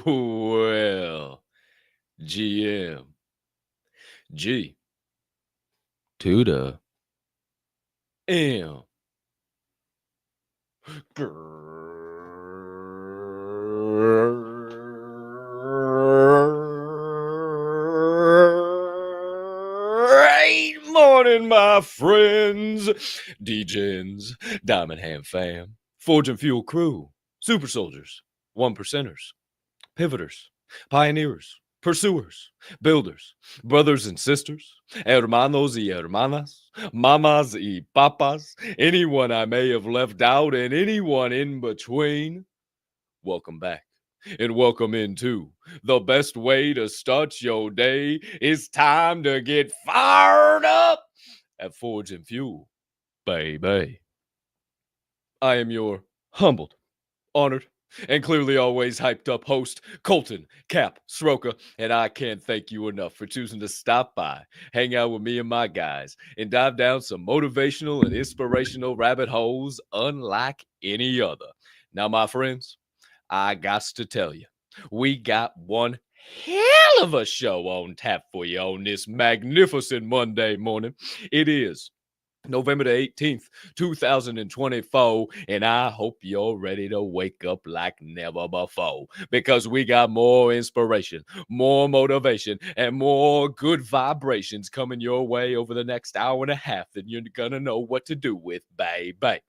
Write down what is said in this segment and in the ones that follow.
Well, GM, G to the M. Great morning, my friends, DJs, Diamond Hand fam, Forge and Fuel crew, super soldiers, one percenters, pivoters, pioneers, pursuers, builders, brothers and sisters, hermanos y hermanas, mamas y papas, anyone I may have left out, and anyone in between. Welcome back. And welcome into the best way to start your day. It's time to get fired up at Forge and Fuel, baby. I am your humbled, honored, and clearly always hyped up host, Colton Capp Swirl, and I can't thank you enough for choosing to stop by, hang out with me and my guys, and dive down some motivational and inspirational rabbit holes unlike any other. Now, my friends, I got to tell you, we got one hell of a show on tap for you on this magnificent Monday morning. It is November the 18th, 2024, and I hope you're ready to wake up like never before, because we got more inspiration, more motivation, and more good vibrations coming your way over the next hour and a half that you're gonna know what to do with, baby.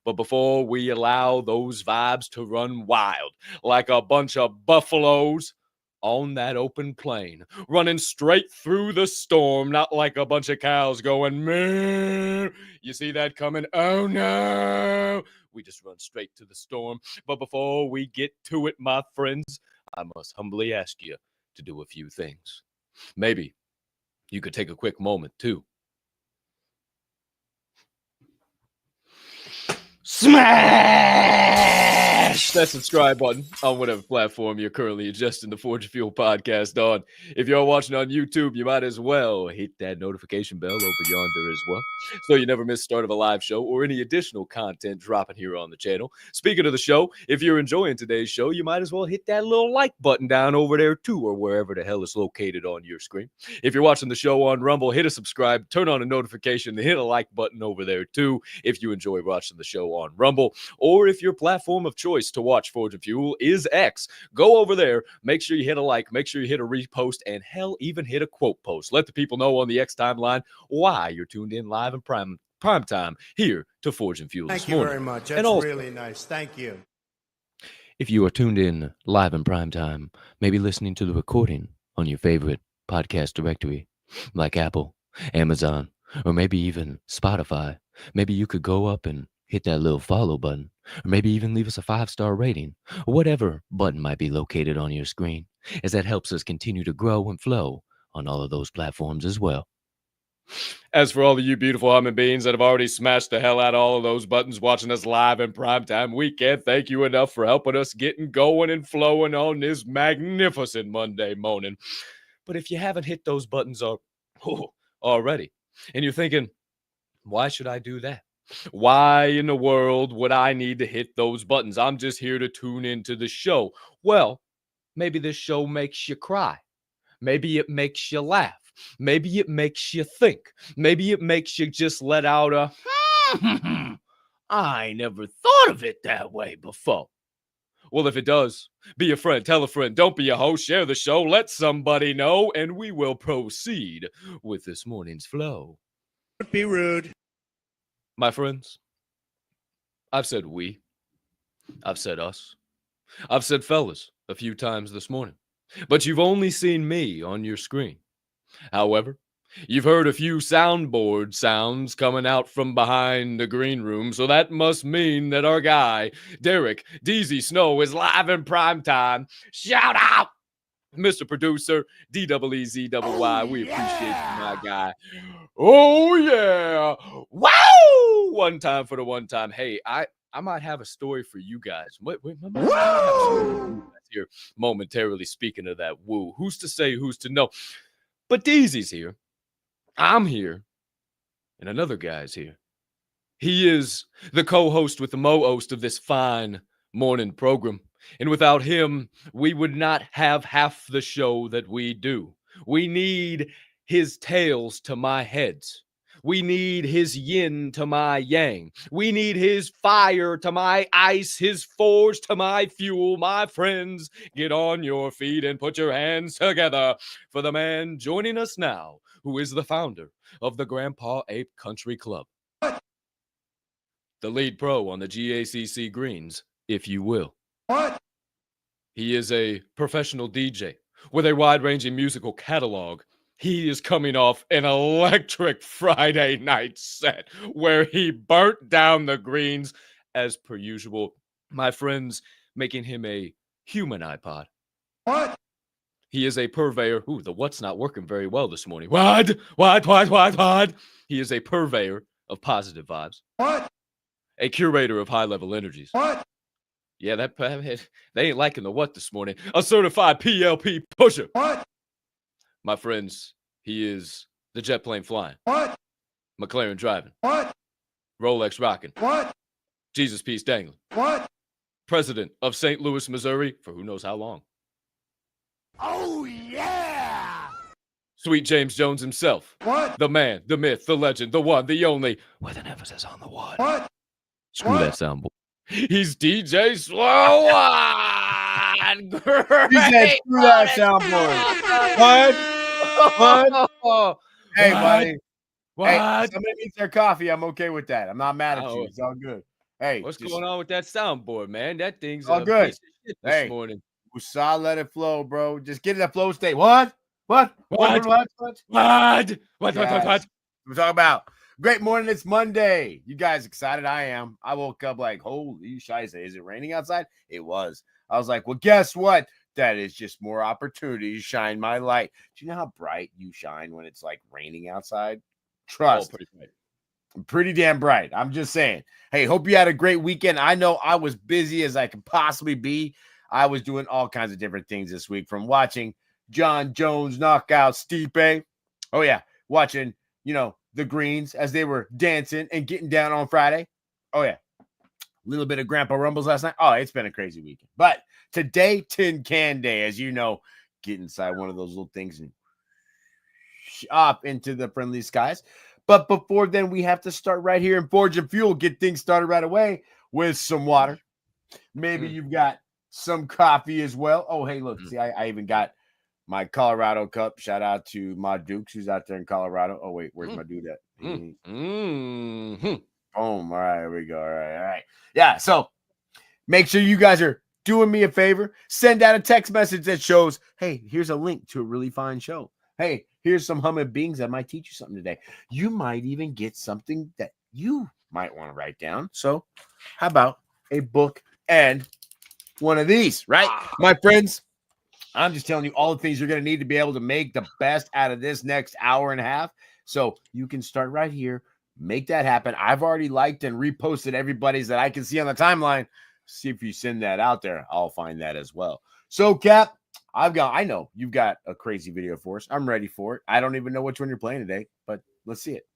But before we allow those vibes to run wild like a bunch of buffaloes on that open plain, running straight through the storm, not like a bunch of cows going, man, you see that coming? Oh no. We just run straight to the storm. But before we get to it, my friends, I must humbly ask you to do a few things. Maybe you could take a quick moment, too. Smash that subscribe button on whatever platform you're currently adjusting the Forge Fuel podcast on. If you're watching on YouTube, you might as well hit that notification bell over yonder as well, so you never miss the start of a live show or any additional content dropping here on the channel. Speaking of the show, if you're enjoying today's show, you might as well hit that little like button down over there too, or wherever the hell it's located on your screen. If you're watching the show on Rumble, hit a subscribe, turn on a notification, hit a like button over there too if you enjoy watching the show on Rumble. Or if your platform of choice to watch Forge and Fuel is X, go over there, make sure you hit a like, make sure you hit a repost, and hell, even hit a quote post. Let the people know on the X timeline why you're tuned in live in prime time here to Forge and Fuel this morning. Thank you very much. That's also really nice. Thank you. If you are tuned in live in prime time, maybe listening to the recording on your favorite podcast directory, like Apple, Amazon, or maybe even Spotify, maybe you could go up and hit that little follow button, or maybe even leave us a 5-star rating, or whatever button might be located on your screen, as that helps us continue to grow and flow on all of those platforms as well. As for all of you beautiful human beings that have already smashed the hell out of all of those buttons watching us live in primetime, we can't thank you enough for helping us getting going and flowing on this magnificent Monday morning. But if you haven't hit those buttons already, and you're thinking, why should I do that? Why in the world would I need to hit those buttons? I'm just here to tune into the show. Well, maybe this show makes you cry. Maybe it makes you laugh. Maybe it makes you think. Maybe it makes you just let out a, I never thought of it that way before. Well, if it does, be a friend, tell a friend, don't be a host, share the show, let somebody know, and we will proceed with this morning's flow. Don't be rude. My friends, I've said we, I've said us, I've said fellas a few times this morning, but you've only seen me on your screen. However, you've heard a few soundboard sounds coming out from behind the green room, so that must mean that our guy, Derek DZ Snow, is live in prime time. Shout out! Mr. Producer, DEEZYY, we appreciate you, my guy. Oh, yeah. Wow! One time for the one time. Hey, I might have a story for you guys. Here momentarily, speaking of that woo. Who's to say, who's to know? But Deezy's here. I'm here. And another guy's here. He is the co-host with the mo-host of this fine morning program. And without him, we would not have half the show that we do. We need his tails to my heads. We need his yin to my yang. We need his fire to my ice, his forge to my fuel. My friends, get on your feet and put your hands together for the man joining us now, who is the founder of the Grandpa Ape Country Club. The lead pro on the GACC greens, if you will. What? He is a professional DJ with a wide-ranging musical catalog. He is coming off an electric Friday night set where he burnt down the greens as per usual. My friends, making him a human iPod. What? He is a purveyor. Ooh, the what's not working very well this morning. What? He is a purveyor of positive vibes. What? A curator of high-level energies. What? Yeah, they ain't liking the what this morning. A certified PLP pusher. What? My friends, he is the jet plane flying. What? McLaren driving. What? Rolex rocking. What? Jesus piece dangling. What? President of St. Louis, Missouri, for who knows how long. Oh, yeah! Sweet James Jones himself. What? The man, the myth, the legend, the one, the only, with an emphasis on the one. What? Screw What? that soundboard. He's DJ Swirl One. He said, screw that soundboard. What? Hey, buddy. What? Hey, somebody needs their coffee. I'm okay with that. I'm not mad at you. Oh. It's all good. Hey, What's going on with that soundboard, man? That thing's all good. Piece of shit this Hey. morning. Usa, let it flow, bro. Just get in that flow state. What? What? What? What? We're talking about. Great morning. It's Monday. You guys excited? I am. I woke up like, holy shiza. Is it raining outside? It was. I was like, well, guess what? that is just more opportunity to shine my light. Do you know how bright you shine when it's like raining outside? Trust. Pretty damn bright. I'm just saying. Hey, hope you had a great weekend. I know I was busy as I could possibly be. I was doing all kinds of different things this week, from watching John Jones knock out Stipe. Oh, yeah. Watching, the Greens as they were dancing and getting down on Friday. Oh, yeah. A little bit of Grandpa Rumbles last night. Oh, it's been a crazy weekend. But today, Tin Can Day, as you know, get inside one of those little things and up into the friendly skies. But before then, we have to start right here in Forge and Fuel. Get things started right away with some water. Maybe you've got some coffee as well. Oh, hey, look. See, I even got my Colorado cup. Shout out to my Dukes who's out there in Colorado. Oh, wait. Where's my dude at? Boom. All right. Here we go. All right. Yeah. So make sure you guys are doing me a favor. Send out a text message that shows, hey, here's a link to a really fine show. Hey, here's some humming beings that might teach you something today. You might even get something that you might want to write down. So how about a book and one of these, right? My friends, I'm just telling you all the things you're going to need to be able to make the best out of this next hour and a half. So you can start right here. Make that happen. I've already liked and reposted everybody's that I can see on the timeline. See if you send that out there. I'll find that as well. So, Cap, I know you've got a crazy video for us. I'm ready for it. I don't even know which one you're playing today, but let's see it.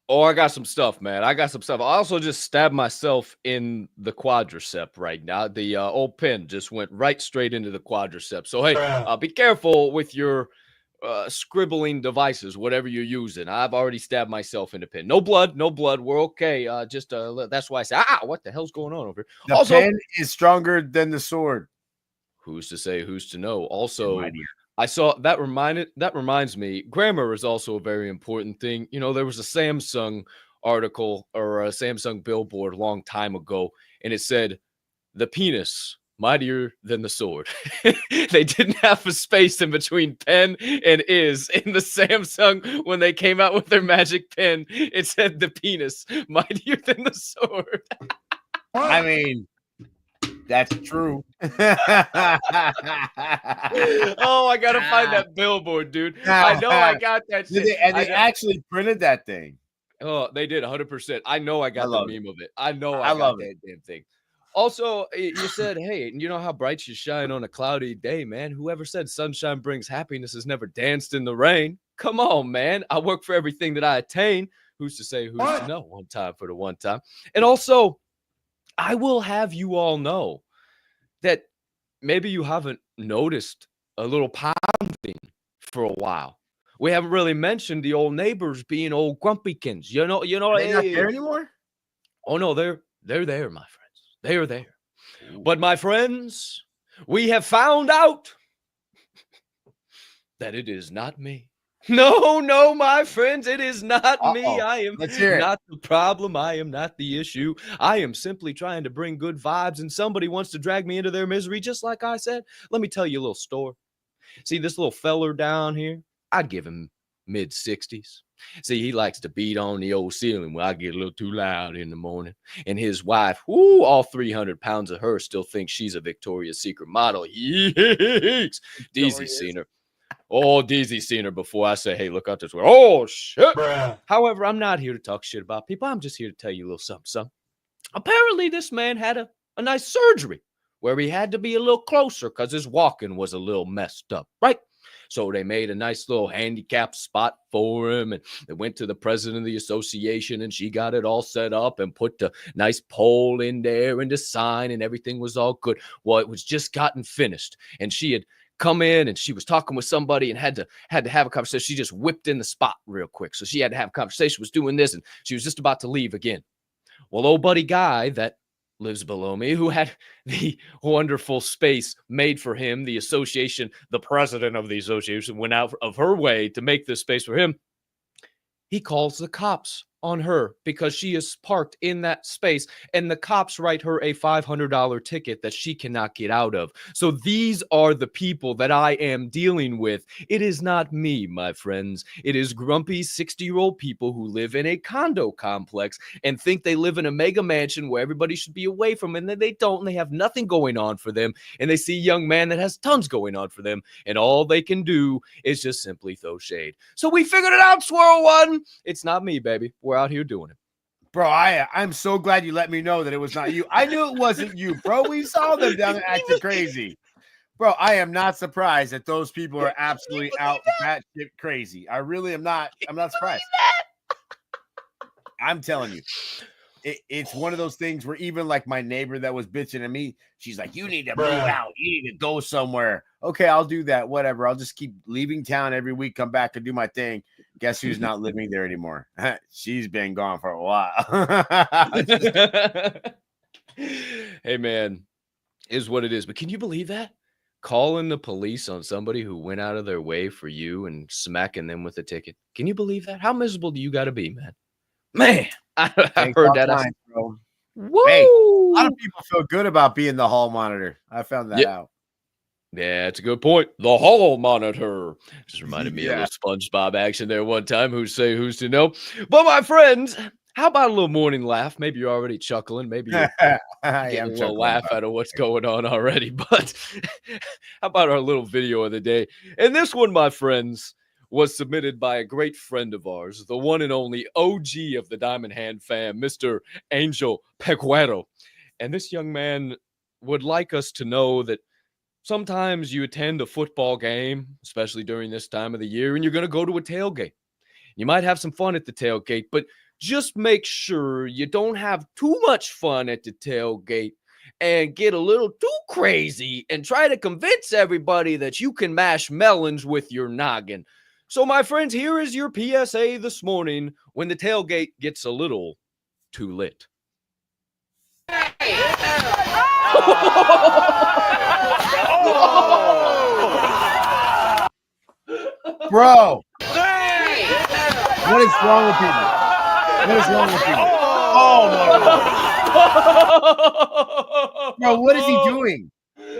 Oh, I got some stuff, man. I got some stuff. I also just stabbed myself in the quadricep right now. The old pin just went right straight into the quadricep. So, hey, be careful with your scribbling devices, whatever you're using. I've already stabbed myself in the pin. No blood. We're okay. That's why I say, what the hell's going on over here? The pen is stronger than the sword. Who's to say? Who's to know? Also, I saw that reminds me, grammar is also a very important thing. There was a Samsung article or a Samsung billboard a long time ago, and it said, the penis mightier than the sword. They didn't have a space in between pen and is in the Samsung when they came out with their magic pen. It said the penis mightier than the sword. I mean, that's true. Oh, I gotta find that billboard, dude. I know I got that shit. They actually printed that thing. Oh, they did 100%. I know I got the meme of it. I know I love got that damn thing. Also, you said, hey, you know how bright you shine on a cloudy day, man. Whoever said sunshine brings happiness has never danced in the rain. Come on, man. I work for everything that I attain. Who's to say, who's to know? One time for the one time. And also, I will have you all know that maybe you haven't noticed a little pounding for a while. We haven't really mentioned the old neighbors being old grumpykins. They're not there anymore? Oh no, they're there, my friends. They are there. But my friends, we have found out that it is not me. No, my friends, it is not me. I am not the problem. I am not the issue. I am simply trying to bring good vibes, and somebody wants to drag me into their misery, just like I said. Let me tell you a little story. See, this little feller down here, I'd give him mid-60s. See, he likes to beat on the old ceiling when I get a little too loud in the morning. And his wife, all 300 pounds of her, still thinks she's a Victoria's Secret model. Yeeks. Deezy's seen her. Oh, Deezy's seen her before. I say, hey, look out this way. Oh, shit. Bruh. However, I'm not here to talk shit about people. I'm just here to tell you a little something. Apparently, this man had a nice surgery where he had to be a little closer because his walking was a little messed up, right? So they made a nice little handicap spot for him, and they went to the president of the association, and she got it all set up and put the nice pole in there and the sign, and everything was all good. Well, it was just gotten finished, and she had come in, and she was talking with somebody and had to have a conversation. She just whipped in the spot real quick, so she had to have a conversation, was doing this, and she was just about to leave again. Well, old buddy guy that lives below me, who had the wonderful space made for him, the association, the president of the association went out of her way to make this space for him. He calls the cops on her because she is parked in that space, and the cops write her a $500 ticket that she cannot get out of. So these are the people that I am dealing with. It is not me, my friends. It is grumpy 60-year-old people who live in a condo complex and think they live in a mega mansion where everybody should be away from, and then they don't, and they have nothing going on for them, and they see a young man that has tons going on for them, and all they can do is just simply throw shade. So we figured it out, Swirl One. It's not me, baby. We're out here doing it. Bro, I'm so glad you let me know that it was not you. I knew it wasn't you, bro. We saw them down there acting crazy. Bro, I am not surprised that those people are absolutely out batshit crazy. I really am not. I'm not surprised. I'm telling you. It's one of those things where even like my neighbor that was bitching at me, she's like, you need to move out. You need to go somewhere. Okay, I'll do that. Whatever. I'll just keep leaving town every week, come back and do my thing. Guess who's not living there anymore? She's been gone for a while. Hey, man, is what it is. But can you believe that? Calling the police on somebody who went out of their way for you and smacking them with a ticket. Can you believe that? How miserable do you got to be, man? Man, I heard that. Line, bro. Woo! Hey, a lot of people feel good about being the hall monitor. I found that out. Yeah, it's a good point. The hall monitor. Just reminded me of a little SpongeBob action there one time. Who's say, who's to know? But my friends, how about a little morning laugh? Maybe you're already chuckling. Maybe you're getting a little laugh out of what's going on already. But how about our little video of the day? And this one, my friends, was submitted by a great friend of ours, the one and only OG of the Diamond Hand fam, Mr. Angel Peguero. And this young man would like us to know that sometimes you attend a football game, especially during this time of the year, and you're going to go to a tailgate. You might have some fun at the tailgate, but just make sure you don't have too much fun at the tailgate and get a little too crazy and try to convince everybody that you can mash melons with your noggin. So, my friends, here is your PSA this morning when the tailgate gets a little too lit. Bro, what is wrong with people? What is wrong with people? Oh my God. Bro, what is he doing?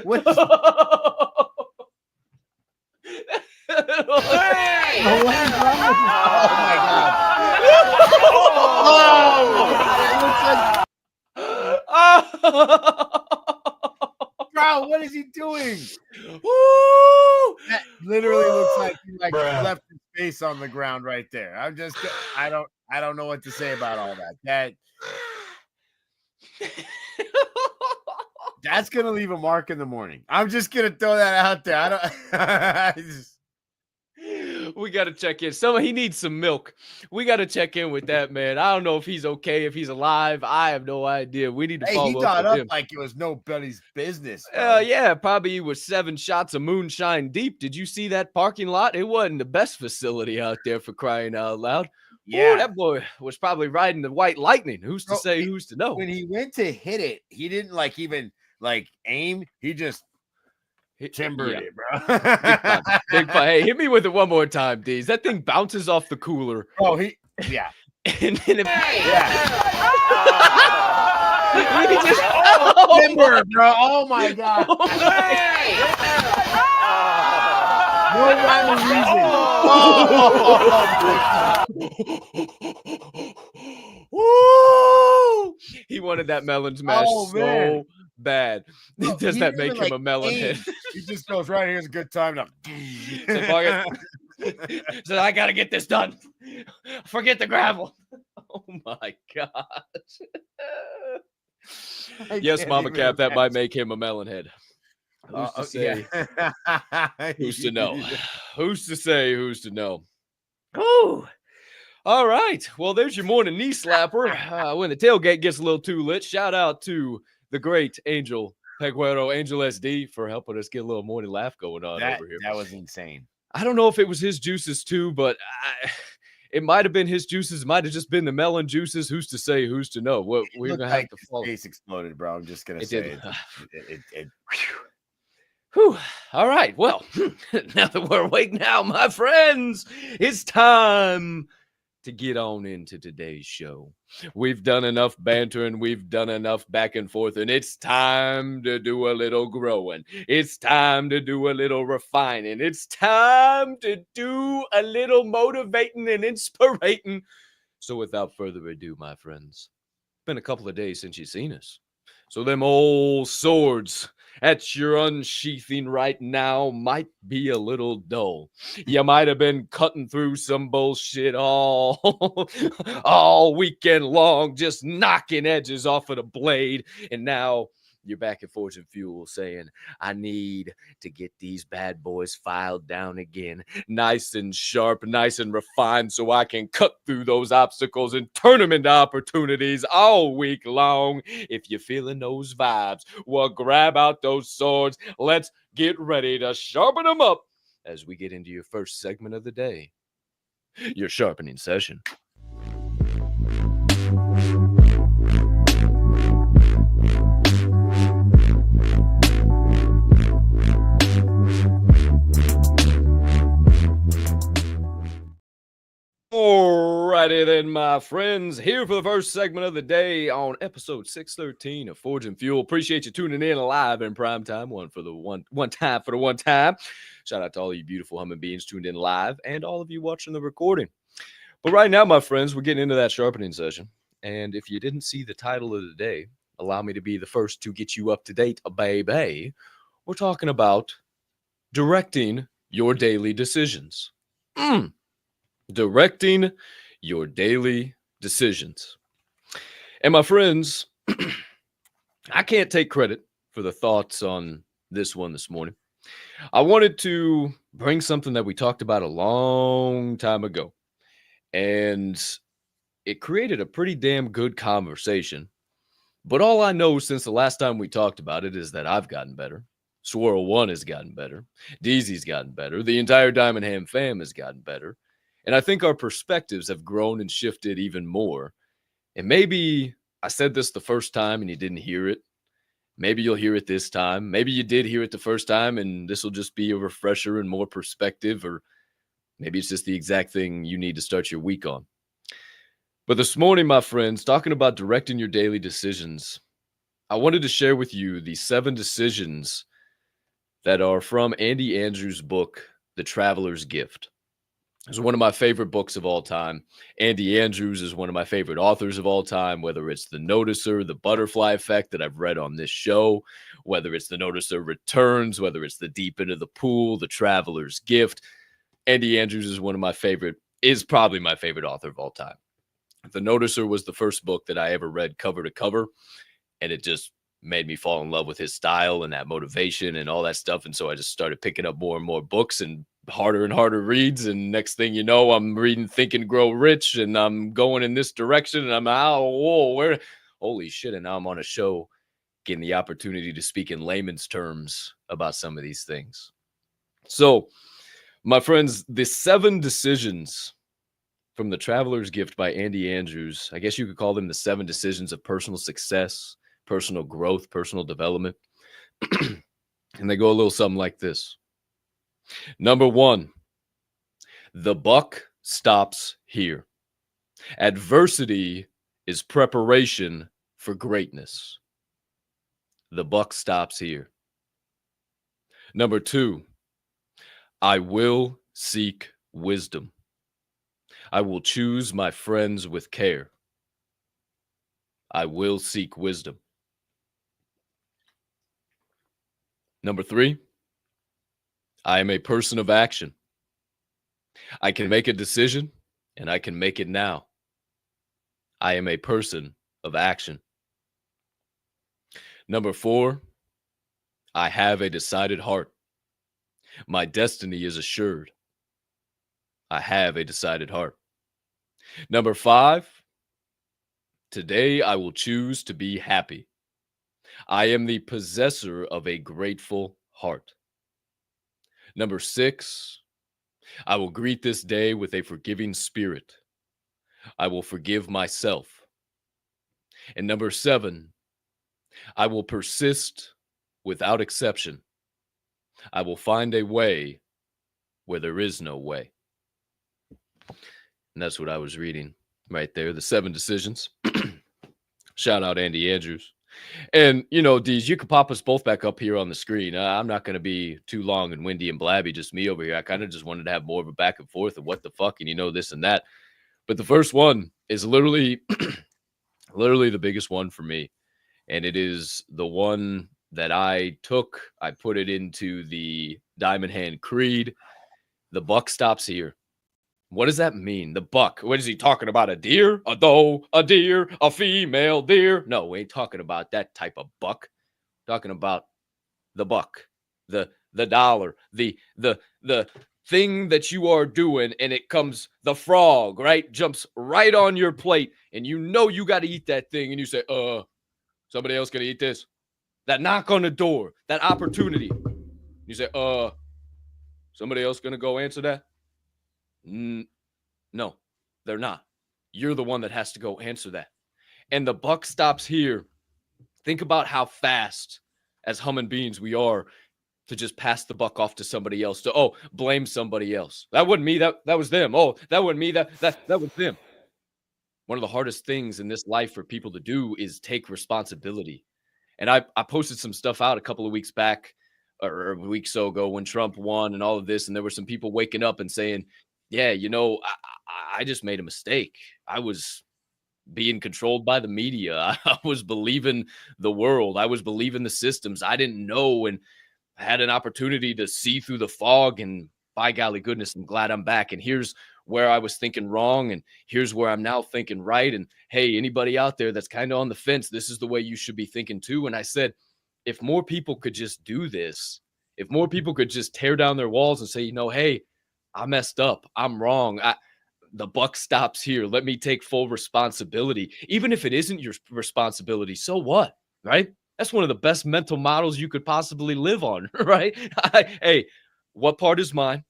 What is what is wrong with this? Oh my God. Bro, what is he doing? That literally looks like he left his face on the ground right there. I don't know what to say about all that. That's gonna leave a mark in the morning. I'm just gonna throw that out there. We got to check in. He needs some milk. We got to check in with that man. I don't know if he's okay, if he's alive. I have no idea. We need to follow up with him. He got up like it was nobody's business. Yeah, probably he was 7 shots of moonshine deep. Did you see that parking lot? It wasn't the best facility out there, for crying out loud. Yeah, ooh, that boy was probably riding the white lightning. Who's to say? Who's to know? When he went to hit it, he didn't even aim. He just timbered it, bro. Big fun. Hey, hit me with it one more time, Deez. That thing bounces off the cooler. Oh, and then he just timber, bro. Oh my God. No rhyme or reason. Woo! He wanted that melon smash so bad. Does that make him a melon head? He just goes, right here's a good time to so I gotta get this done. Forget the gravel. Oh my gosh. Yes, Mama Cap, that might make him a melon head. Who's to say? Who's to know? Who's to say? Who's to know? Oh, all right. Well, there's your morning knee slapper. When the tailgate gets a little too lit, shout out to the great Angel Peguero, Angel SD, for helping us get a little morning laugh going on over here. That was insane. I don't know if it was his juices too, but it might have been his juices. It might have just been the melon juices. Who's to say? Who's to know? What we're gonna have to follow. His face exploded, bro. I'm just gonna say it. Whew. All right. Well, now that we're awake now, my friends, it's time to get on into today's show. We've done enough banter and we've done enough back and forth, and it's time to do a little growing. It's time to do a little refining. It's time to do a little motivating and inspirating. So without further ado, my friends, it's been a couple of days since you've seen us. So them old swords that you're unsheathing right now might be a little dull. You might have been cutting through some bullshit all weekend long, just knocking edges off of the blade. And now you're back at Fortune Fuel saying, I need to get these bad boys filed down again, nice and sharp, nice and refined, so I can cut through those obstacles and turn them into opportunities all week long. If you're feeling those vibes, well, grab out those swords. Let's get ready to sharpen them up as we get into your first segment of the day, your sharpening session. Alrighty then, my friends, here for the first segment of the day on episode 613 of Forge and Fuel. Appreciate you tuning in live in prime time. One time. Shout out to all you beautiful human beings tuned in live and all of you watching the recording. But right now, my friends, we're getting into that sharpening session. And if you didn't see the title of the day, allow me to be the first to get you up to date, baby. We're talking about directing your daily decisions. Directing your daily decisions. And my friends, I can't take credit for the thoughts on this one this morning. I wanted to bring something that we talked about a long time ago, and it created a pretty damn good conversation. But all I know since the last time we talked about it is that I've gotten better. Swirl One has gotten better. Deezy's gotten better. The entire Diamond Ham fam has gotten better. And I think our perspectives have grown and shifted even more. And maybe I said this the first time and you didn't hear it. Maybe you'll hear it this time. Maybe you did hear it the first time and this will just be a refresher and more perspective. Or maybe it's just the exact thing you need to start your week on. But this morning, my friends, talking about directing your daily decisions, I wanted to share with you the 7 decisions that are from Andy Andrews' book, The Traveler's Gift. It's one of my favorite books of all time. Andy Andrews is one of my favorite authors of all time, whether it's The Noticer, The Butterfly Effect that I've read on this show, whether it's The Noticer Returns, whether it's The Deep End of the Pool, The Traveler's Gift. Andy Andrews is probably my favorite author of all time. The Noticer was the first book that I ever read cover to cover, and it just made me fall in love with his style and that motivation and all that stuff. And so I just started picking up more and more books and harder and harder reads, and next thing you know, I'm reading Think and Grow Rich, and I'm going in this direction, and I'm holy shit, and now I'm on a show getting the opportunity to speak in layman's terms about some of these things. So, my friends, the 7 decisions from The Traveler's Gift by Andy Andrews, I guess you could call them the 7 decisions of personal success, personal growth, personal development, and they go a little something like this. Number 1, the buck stops here. Adversity is preparation for greatness. The buck stops here. Number 2, I will seek wisdom. I will choose my friends with care. I will seek wisdom. Number 3, I am a person of action. I can make a decision, and I can make it now. I am a person of action. Number 4, I have a decided heart. My destiny is assured. I have a decided heart. Number 5, today I will choose to be happy. I am the possessor of a grateful heart. Number 6, I will greet this day with a forgiving spirit. I will forgive myself. And number 7, I will persist without exception. I will find a way where there is no way. And that's what I was reading right there. The 7 decisions. Shout out Andy Andrews. And, Deej, you could pop us both back up here on the screen. I'm not going to be too long and windy and blabby, just me over here. I kind of just wanted to have more of a back and forth of what the fuck and this and that. But the first one is literally the biggest one for me. And it is the one that I put it into the Diamond Hand Creed. The buck stops here. What does that mean? The buck. What is he talking about? A deer? A doe? A deer? A female deer? No, we ain't talking about that type of buck. We're talking about the buck, the dollar, the thing that you are doing, and it comes, the frog, right? Jumps right on your plate, and you got to eat that thing, and you say, somebody else gonna eat this? That knock on the door, that opportunity. You say, somebody else gonna go answer that? No, they're not. You're the one that has to go answer that. And the buck stops here. Think about how fast, as human beings, we are to just pass the buck off to somebody else, to blame somebody else. That wasn't me, that was them. Oh, that wasn't me, that was them. One of the hardest things in this life for people to do is take responsibility. And I posted some stuff out a couple of weeks back, or a week or so ago, when Trump won and all of this, and there were some people waking up and saying, yeah, I just made a mistake. I was being controlled by the media. I was believing the world. I was believing the systems. I didn't know, and I had an opportunity to see through the fog, and by golly goodness, I'm glad I'm back. And here's where I was thinking wrong, and here's where I'm now thinking right. And hey, anybody out there that's kind of on the fence, this is the way you should be thinking too. And I said, if more people could just do this, if more people could just tear down their walls and say, hey, I messed up, I'm wrong, the buck stops here, let me take full responsibility. Even if it isn't your responsibility, so what, right? That's one of the best mental models you could possibly live on, right? Hey, what part is mine?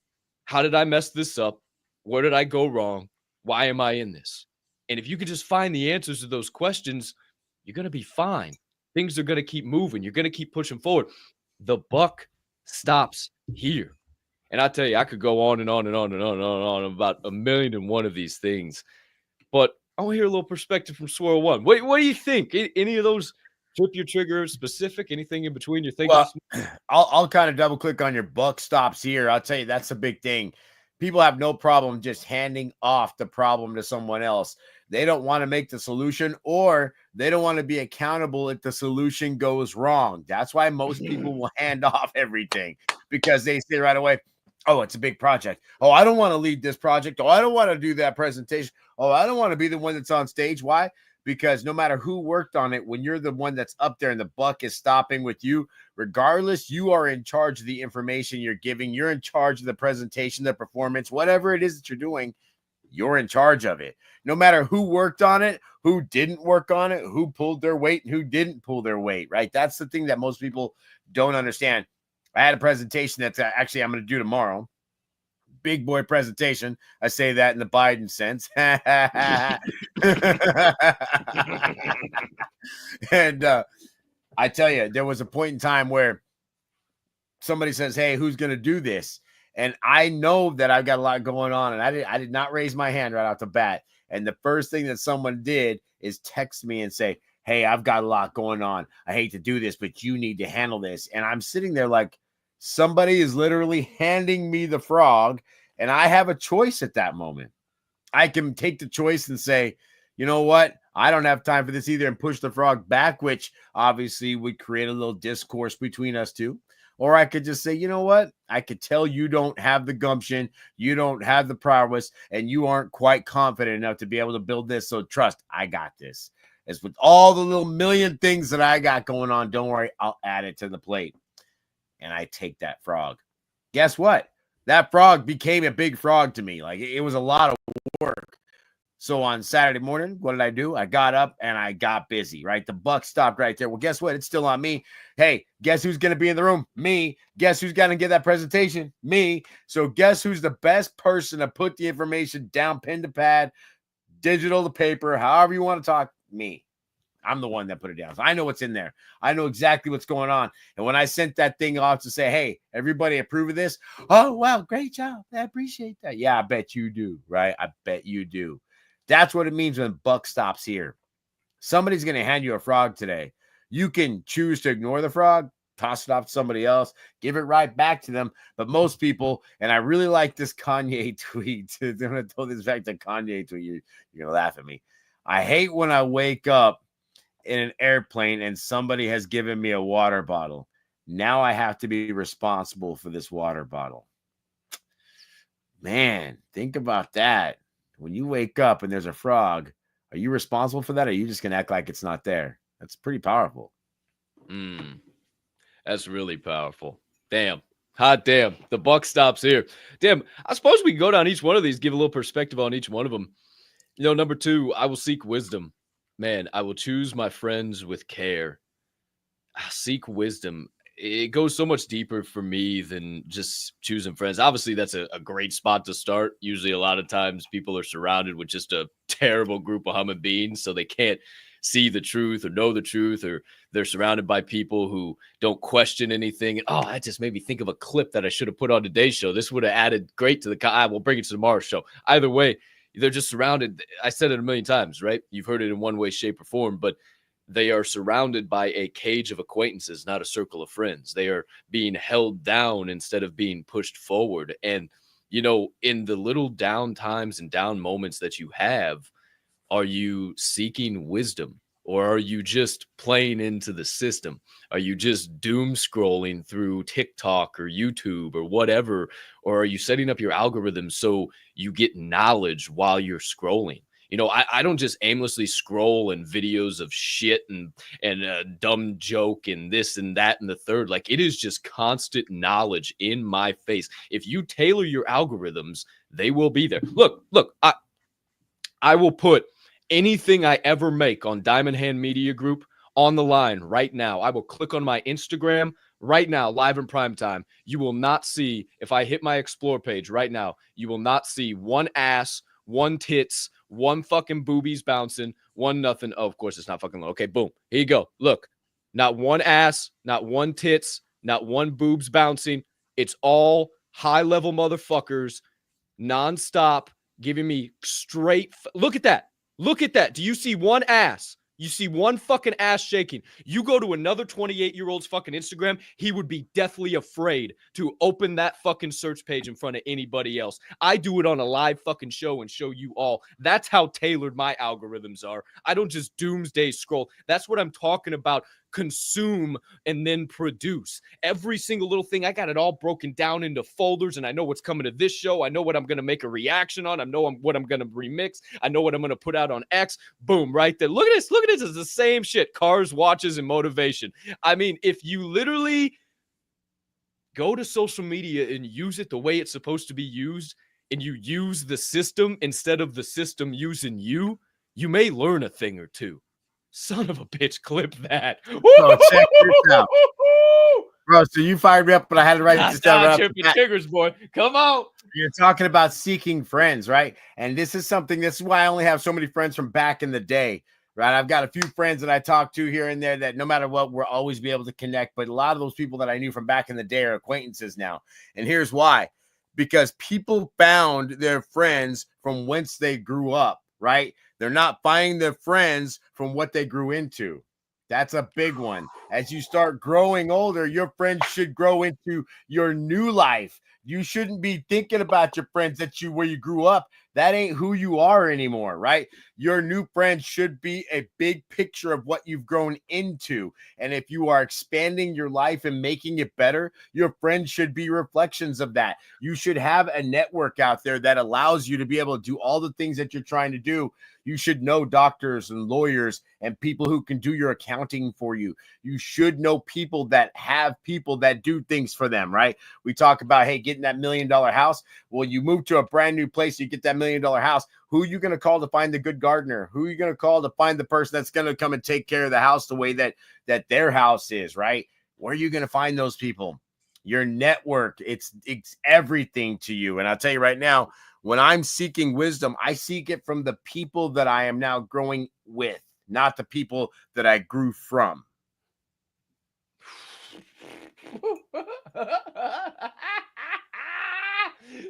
How did I mess this up? Where did I go wrong? Why am I in this? And if you could just find the answers to those questions, you're going to be fine. Things are going to keep moving. You're going to keep pushing forward. The buck stops here. And I tell you, I could go on and on and on and on and on about a million and one of these things. But I want to hear a little perspective from Swirl One. What do you think? Any of those trip your trigger specific? Anything in between you're thinking? Well, I'll kind of double click on your buck stops here. I'll tell you, that's a big thing. People have no problem just handing off the problem to someone else. They don't want to make the solution, or they don't want to be accountable if the solution goes wrong. That's why most people will hand off everything, because they say right away, oh, it's a big project. Oh, I don't want to lead this project. Oh, I don't want to do that presentation. Oh, I don't want to be the one that's on stage. Why? Because no matter who worked on it, when you're the one that's up there and the buck is stopping with you, regardless, you are in charge of the information you're giving. You're in charge of the presentation, the performance, whatever it is that you're doing, you're in charge of it. No matter who worked on it, who didn't work on it, who pulled their weight and who didn't pull their weight, right? That's the thing that most people don't understand. I had a presentation that's actually I'm going to do tomorrow. Big boy presentation. I say that in the Biden sense. And I tell you, there was a point in time where somebody says, hey, who's going to do this? And I know that I've got a lot going on, and I did not raise my hand right off the bat. And the first thing that someone did is text me and say, hey, I've got a lot going on. I hate to do this, but you need to handle this. And I'm sitting there like, somebody is literally handing me the frog, and I have a choice at that moment. I can take the choice and say, you know what? I don't have time for this either, and push the frog back, which obviously would create a little discourse between us two. Or I could just say, you know what? I could tell you don't have the gumption, you don't have the prowess, and you aren't quite confident enough to be able to build this. So trust, I got this. As with all the little million things that I got going on, don't worry, I'll add it to the plate. And I take that frog. Guess what? That frog became a big frog to me. Like, it was a lot of work. So on Saturday morning, what did I do? I got up and I got busy, right? The buck stopped right there. Well, guess what? It's still on me. Hey, guess who's going to be in the room? Me. Guess who's going to get that presentation? Me. So guess who's the best person to put the information down, pen to pad, digital to paper, however you want to talk? Me. I'm the one that put it down. So I know what's in there. I know exactly what's going on. And when I sent that thing off to say, hey, everybody approve of this. Oh, wow, great job. I appreciate that. Yeah, I bet you do, right? I bet you do. That's what it means when buck stops here. Somebody's going to hand you a frog today. You can choose to ignore the frog, toss it off to somebody else, give it right back to them. But most people, and I really like this Kanye tweet. I'm going to throw this back to Kanye tweet. You're going to laugh at me. I hate when I wake up in an airplane and somebody has given me a water bottle. Now I have to be responsible for this water bottle. Man, think about that. When you wake up and there's a frog, are you responsible for that? Or are you just going to act like it's not there? That's pretty powerful. That's really powerful. Damn. Hot damn. The buck stops here. Damn. I suppose we can go down each one of these, give a little perspective on each one of them. Number 2, I will seek wisdom. Man, I will choose my friends with care. I'll seek wisdom. It goes so much deeper for me than just choosing friends. Obviously, that's a great spot to start. Usually, a lot of times people are surrounded with just a terrible group of human beings, so they can't see the truth or know the truth, or they're surrounded by people who don't question anything. Oh, that just made me think of a clip that I should have put on today's show. This would have added great to the we'll bring it to tomorrow's show. Either way, they're just surrounded. I said it a million times, right? You've heard it in one way, shape, or form, but they are surrounded by a cage of acquaintances, not a circle of friends. They are being held down instead of being pushed forward. And, in the little down times and down moments that you have, are you seeking wisdom, or are you just playing into the system? Are you just doom scrolling through TikTok or YouTube or whatever? Or are you setting up your algorithm so you get knowledge while you're scrolling? I don't just aimlessly scroll and videos of shit and a dumb joke and this and that and the third. Like, it is just constant knowledge in my face. If you tailor your algorithms, they will be there. Look, I will put anything I ever make on Diamond Hand Media Group on the line right now. I will click on my Instagram right now, live in prime time. You will not see, if I hit my explore page right now, you will not see one ass, one tits, one fucking boobies bouncing, one nothing. Oh, of course, it's not fucking low. Okay, boom. Here you go. Look, not one ass, not one tits, not one boobs bouncing. It's all high-level motherfuckers, nonstop, giving me straight. Look at that. Look at that. Do you see one ass? You see one fucking ass shaking. You go to another 28-year-old's fucking Instagram, he would be deathly afraid to open that fucking search page in front of anybody else. I do it on a live fucking show and show you all. That's how tailored my algorithms are. I don't just doomsday scroll. That's what I'm talking about. Consume and then produce. Every single little thing, I got it all broken down into folders, and I know what's coming to this show. I know what I'm going to make a reaction on. I know what I'm going to remix. I know what I'm going to put out on X. Boom, right there. Look at this. Look at this. It's the same shit. Cars, watches, and motivation. I mean, if you literally go to social media and use it the way it's supposed to be used, and you use the system instead of the system using you, you may learn a thing or two. Son of a bitch, clip that. So check this out. Bro, so you fired me up, but I had to write this down. Tripping triggers, boy. Come on. You're talking about seeking friends, right? And this is why I only have so many friends from back in the day, right? I've got a few friends that I talk to here and there that no matter what, we'll always be able to connect. But a lot of those people that I knew from back in the day are acquaintances now. And here's why. Because people found their friends from whence they grew up, right? They're not finding their friends from what they grew into. That's a big one. As you start growing older, your friends should grow into your new life. You shouldn't be thinking about your friends where you grew up. That ain't who you are anymore, right? Your new friends should be a big picture of what you've grown into. And if you are expanding your life and making it better, your friends should be reflections of that. You should have a network out there that allows you to be able to do all the things that you're trying to do. You should know doctors and lawyers and people who can do your accounting for you. You should know people that have people that do things for them, right? We talk about, hey, getting that $1 million house. Well, you move to a brand new place, you get that $1 million house. Who are you going to call to find the good gardener? Who are you going to call to find the person that's going to come and take care of the house the way that their house is, right? Where are you going to find those people? Your network, it's everything to you. And I'll tell you right now, when I'm seeking wisdom, I seek it from the people that I am now growing with, not the people that I grew from.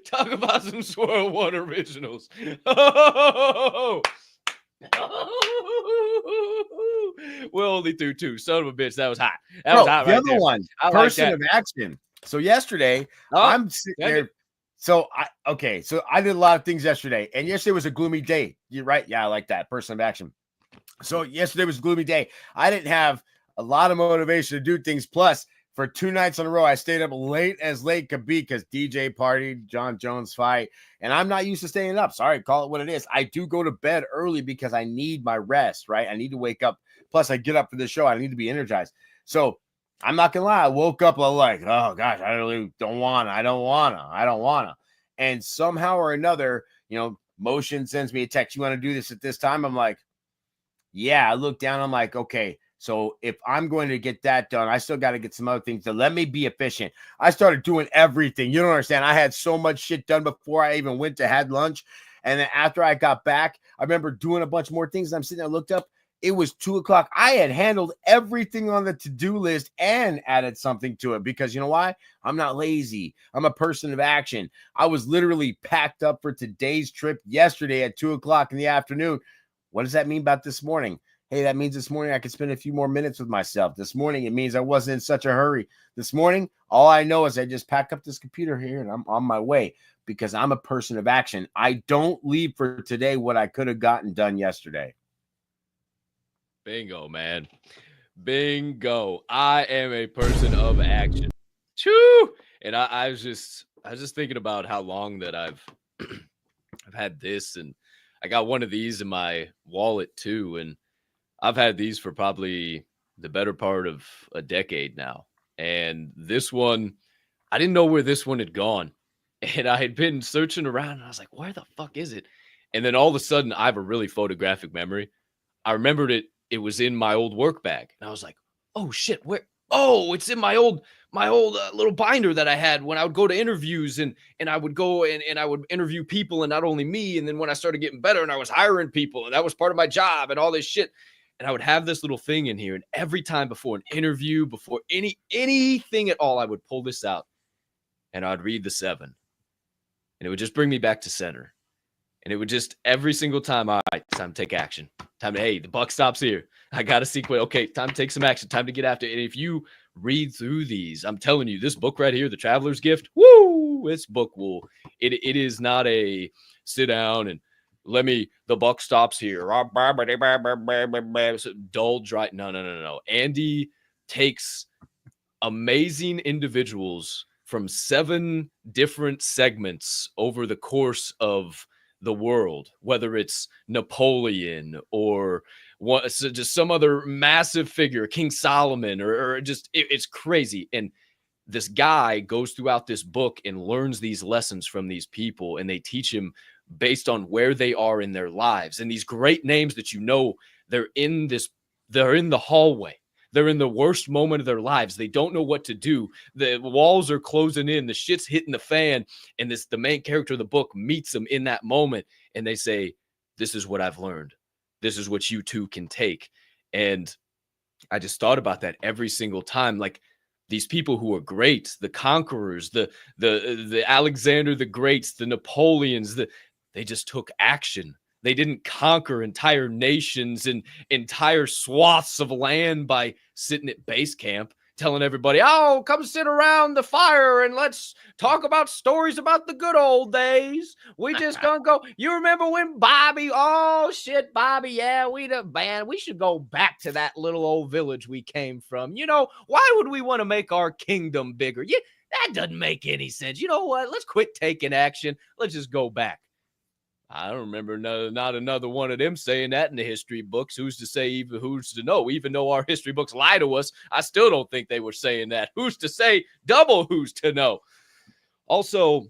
Talk about some Swirl One originals. Oh! We're only through 2. Son of a bitch, that was hot. That was hot the right other there. one, I like person that. of action. So yesterday, Oh, I'm sitting send there. it. So I did a lot of things yesterday, and yesterday was a gloomy day. You're right. Yeah, I like that. Person of action. So yesterday was a gloomy day. I didn't have a lot of motivation to do things. Plus, for 2 nights in a row, I stayed up late as late could be because DJ partied, John Jones fight, and I'm not used to staying up. Sorry, call it what it is. I do go to bed early because I need my rest, right? I need to wake up. Plus, I get up for the show. I need to be energized. So I'm not gonna lie. I woke up like, oh gosh, I really don't wanna. And somehow or another, Motion sends me a text. You want to do this at this time? I'm like, yeah. I look down. I'm like, okay. So if I'm going to get that done, I still got to get some other things done. Let me be efficient. I started doing everything. You don't understand. I had so much shit done before I even went to had lunch. And then after I got back, I remember doing a bunch more things. And I'm sitting there, looked up. It was 2:00. I had handled everything on the to-do list and added something to it because you know why? I'm not lazy. I'm a person of action. I was literally packed up for today's trip yesterday at 2:00 in the afternoon. What does that mean about this morning? Hey, that means this morning I could spend a few more minutes with myself. This morning, it means I wasn't in such a hurry. This morning, all I know is I just pack up this computer here and I'm on my way because I'm a person of action. I don't leave for today what I could have gotten done yesterday. Bingo, man. Bingo. I am a person of action. Choo! And I was just thinking about how long that I've had this, and I got one of these in my wallet too, and I've had these for probably the better part of a decade now. And this one, I didn't know where this one had gone. And I had been searching around and I was like, where the fuck is it? And then all of a sudden, I have a really photographic memory. I remembered it was in my old work bag. And I was like, oh shit, where? Oh, it's in my old little binder that I had when I would go to interviews and I would go and I would interview people and not only me. And then when I started getting better and I was hiring people and that was part of my job and all this shit. And I would have this little thing in here. And every time before an interview, before anything at all, I would pull this out and I'd read the 7. And it would just bring me back to center. And it would just every single time, all right, time to take action. Time to, hey, the buck stops here. I got to sequence. Okay, time to take some action. Time to get after it. And if you read through these, I'm telling you, this book right here, The Traveler's Gift, woo, this book it is not a sit down and the buck stops here. Dull, dry. No. Andy takes amazing individuals from 7 different segments over the course of the world, whether it's Napoleon or just some other massive figure, King Solomon, or just it's crazy. And this guy goes throughout this book and learns these lessons from these people, and they teach him based on where they are in their lives. And these great names that they're in the hallway. They're in the worst moment of their lives. They don't know what to do. The walls are closing in. The shit's hitting the fan. And the main character of the book meets them in that moment. And they say, this is what I've learned. This is what you too can take. And I just thought about that every single time. Like these people who are great, the conquerors, the Alexander the Greats, the Napoleons, they just took action. They didn't conquer entire nations and entire swaths of land by sitting at base camp telling everybody, oh, come sit around the fire and let's talk about stories about the good old days. We just gonna go. You remember when Bobby, oh shit, Bobby, yeah, we should go back to that little old village we came from. Why would we want to make our kingdom bigger? Yeah, that doesn't make any sense. You know what? Let's quit taking action. Let's just go back. I don't remember not another one of them saying that in the history books. Who's to say, who's to know? Even though our history books lie to us, I still don't think they were saying that. Who's to say? Double who's to know? Also,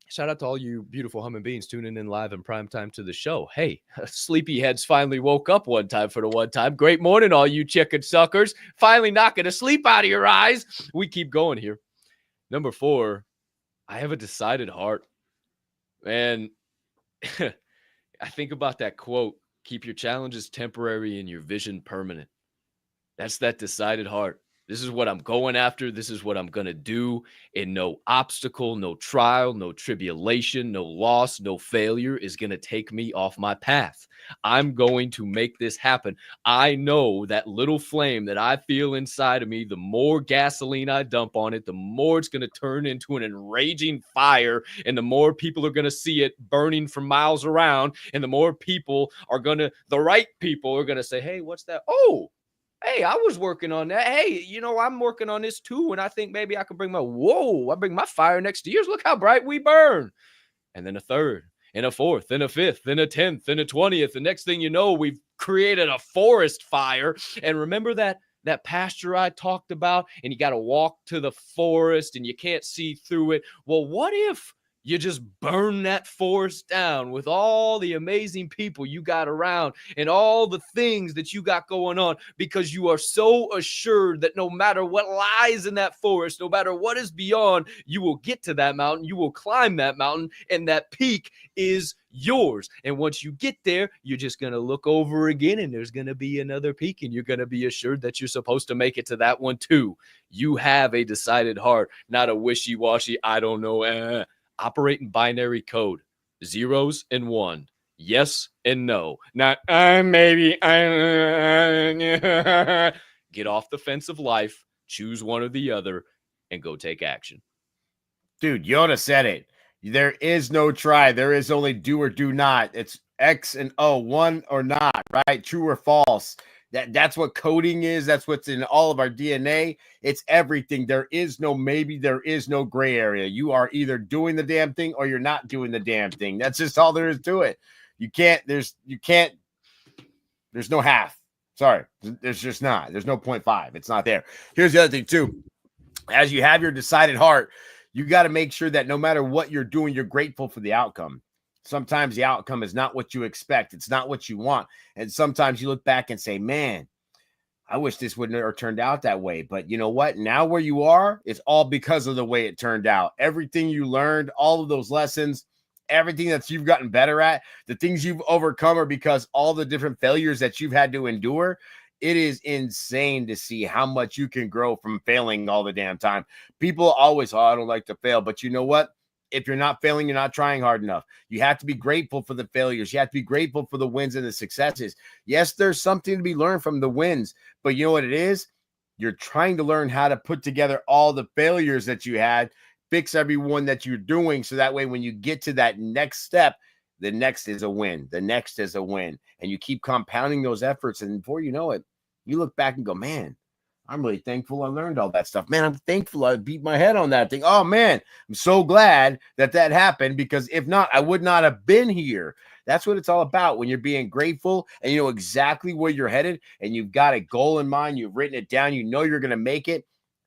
shout out to all you beautiful humming beings tuning in live in prime time to the show. Hey, sleepyheads finally woke up one time for the one time. Great morning, all you chicken suckers. Finally knocking the sleep out of your eyes. We keep going here. Number 4, I have a decided heart. And I think about that quote Keep your challenges temporary and your vision permanent. That's that decided heart. This is what I'm going after. This is what I'm going to do. And no obstacle, no trial, no tribulation, no loss, no failure is going to take me off my path. I'm going to make this happen. I know that little flame that I feel inside of me, the more gasoline I dump on it, the more it's going to turn into an enraging fire. And the more people are going to see it burning for miles around. And the more people are going to, the right people are going to say, hey, what's that? Oh, hey, I was working on that. Hey, I'm working on this too. And I think maybe I can bring I bring my fire next to yours. Look how bright we burn. And then a third, and a fourth, and a fifth, and a 10th, and a 20th. The next thing you know, we've created a forest fire. And remember that pasture I talked about, and you got to walk to the forest and you can't see through it. Well, what if you just burn that forest down with all the amazing people you got around and all the things that you got going on, because you are so assured that no matter what lies in that forest, no matter what is beyond, you will get to that mountain, you will climb that mountain, and that peak is yours. And once you get there, you're just going to look over again and there's going to be another peak, and you're going to be assured that you're supposed to make it to that one too. You have a decided heart, not a wishy-washy, I don't know, Operate in binary code, 0s and 1, yes and no, not maybe. Get off the fence of life, choose one or the other, and go take action. Dude, Yoda said it. There is no try. There is only do or do not. It's X and O, one or not, right? True or false. That's what coding is. That's what's in all of our DNA. It's everything. There is no maybe. There is no gray area. You are either doing the damn thing or you're not doing the damn thing. That's just all there is to it. There's no half. Sorry. There's just not. There's no 0.5. It's not there. Here's the other thing too. As you have your decided heart, you got to make sure that no matter what you're doing, you're grateful for the outcome. Sometimes the outcome is not what you expect. It's not what you want. And sometimes you look back and say, man, I wish this wouldn't have turned out that way. But you know what? Now where you are, it's all because of the way it turned out. Everything you learned, all of those lessons, everything that you've gotten better at, the things you've overcome are because all the different failures that you've had to endure. It is insane to see how much you can grow from failing all the damn time. People always, I don't like to fail. But you know what? If you're not failing, you're not trying hard enough. You have to be grateful for the failures. You have to be grateful for the wins and the successes. Yes, there's something to be learned from the wins, but you know what it is? You're trying to learn how to put together all the failures that you had, fix everyone that you're doing, so that way when you get to that next step, the next is a win. The next is a win. And you keep compounding those efforts, and before you know it, you look back and go, man, I'm really thankful I learned all that stuff. Man, I'm thankful I beat my head on that thing. Oh, man, I'm so glad that happened, because if not, I would not have been here. That's what it's all about when you're being grateful and you know exactly where you're headed and you've got a goal in mind. You've written it down. You know you're going to make it.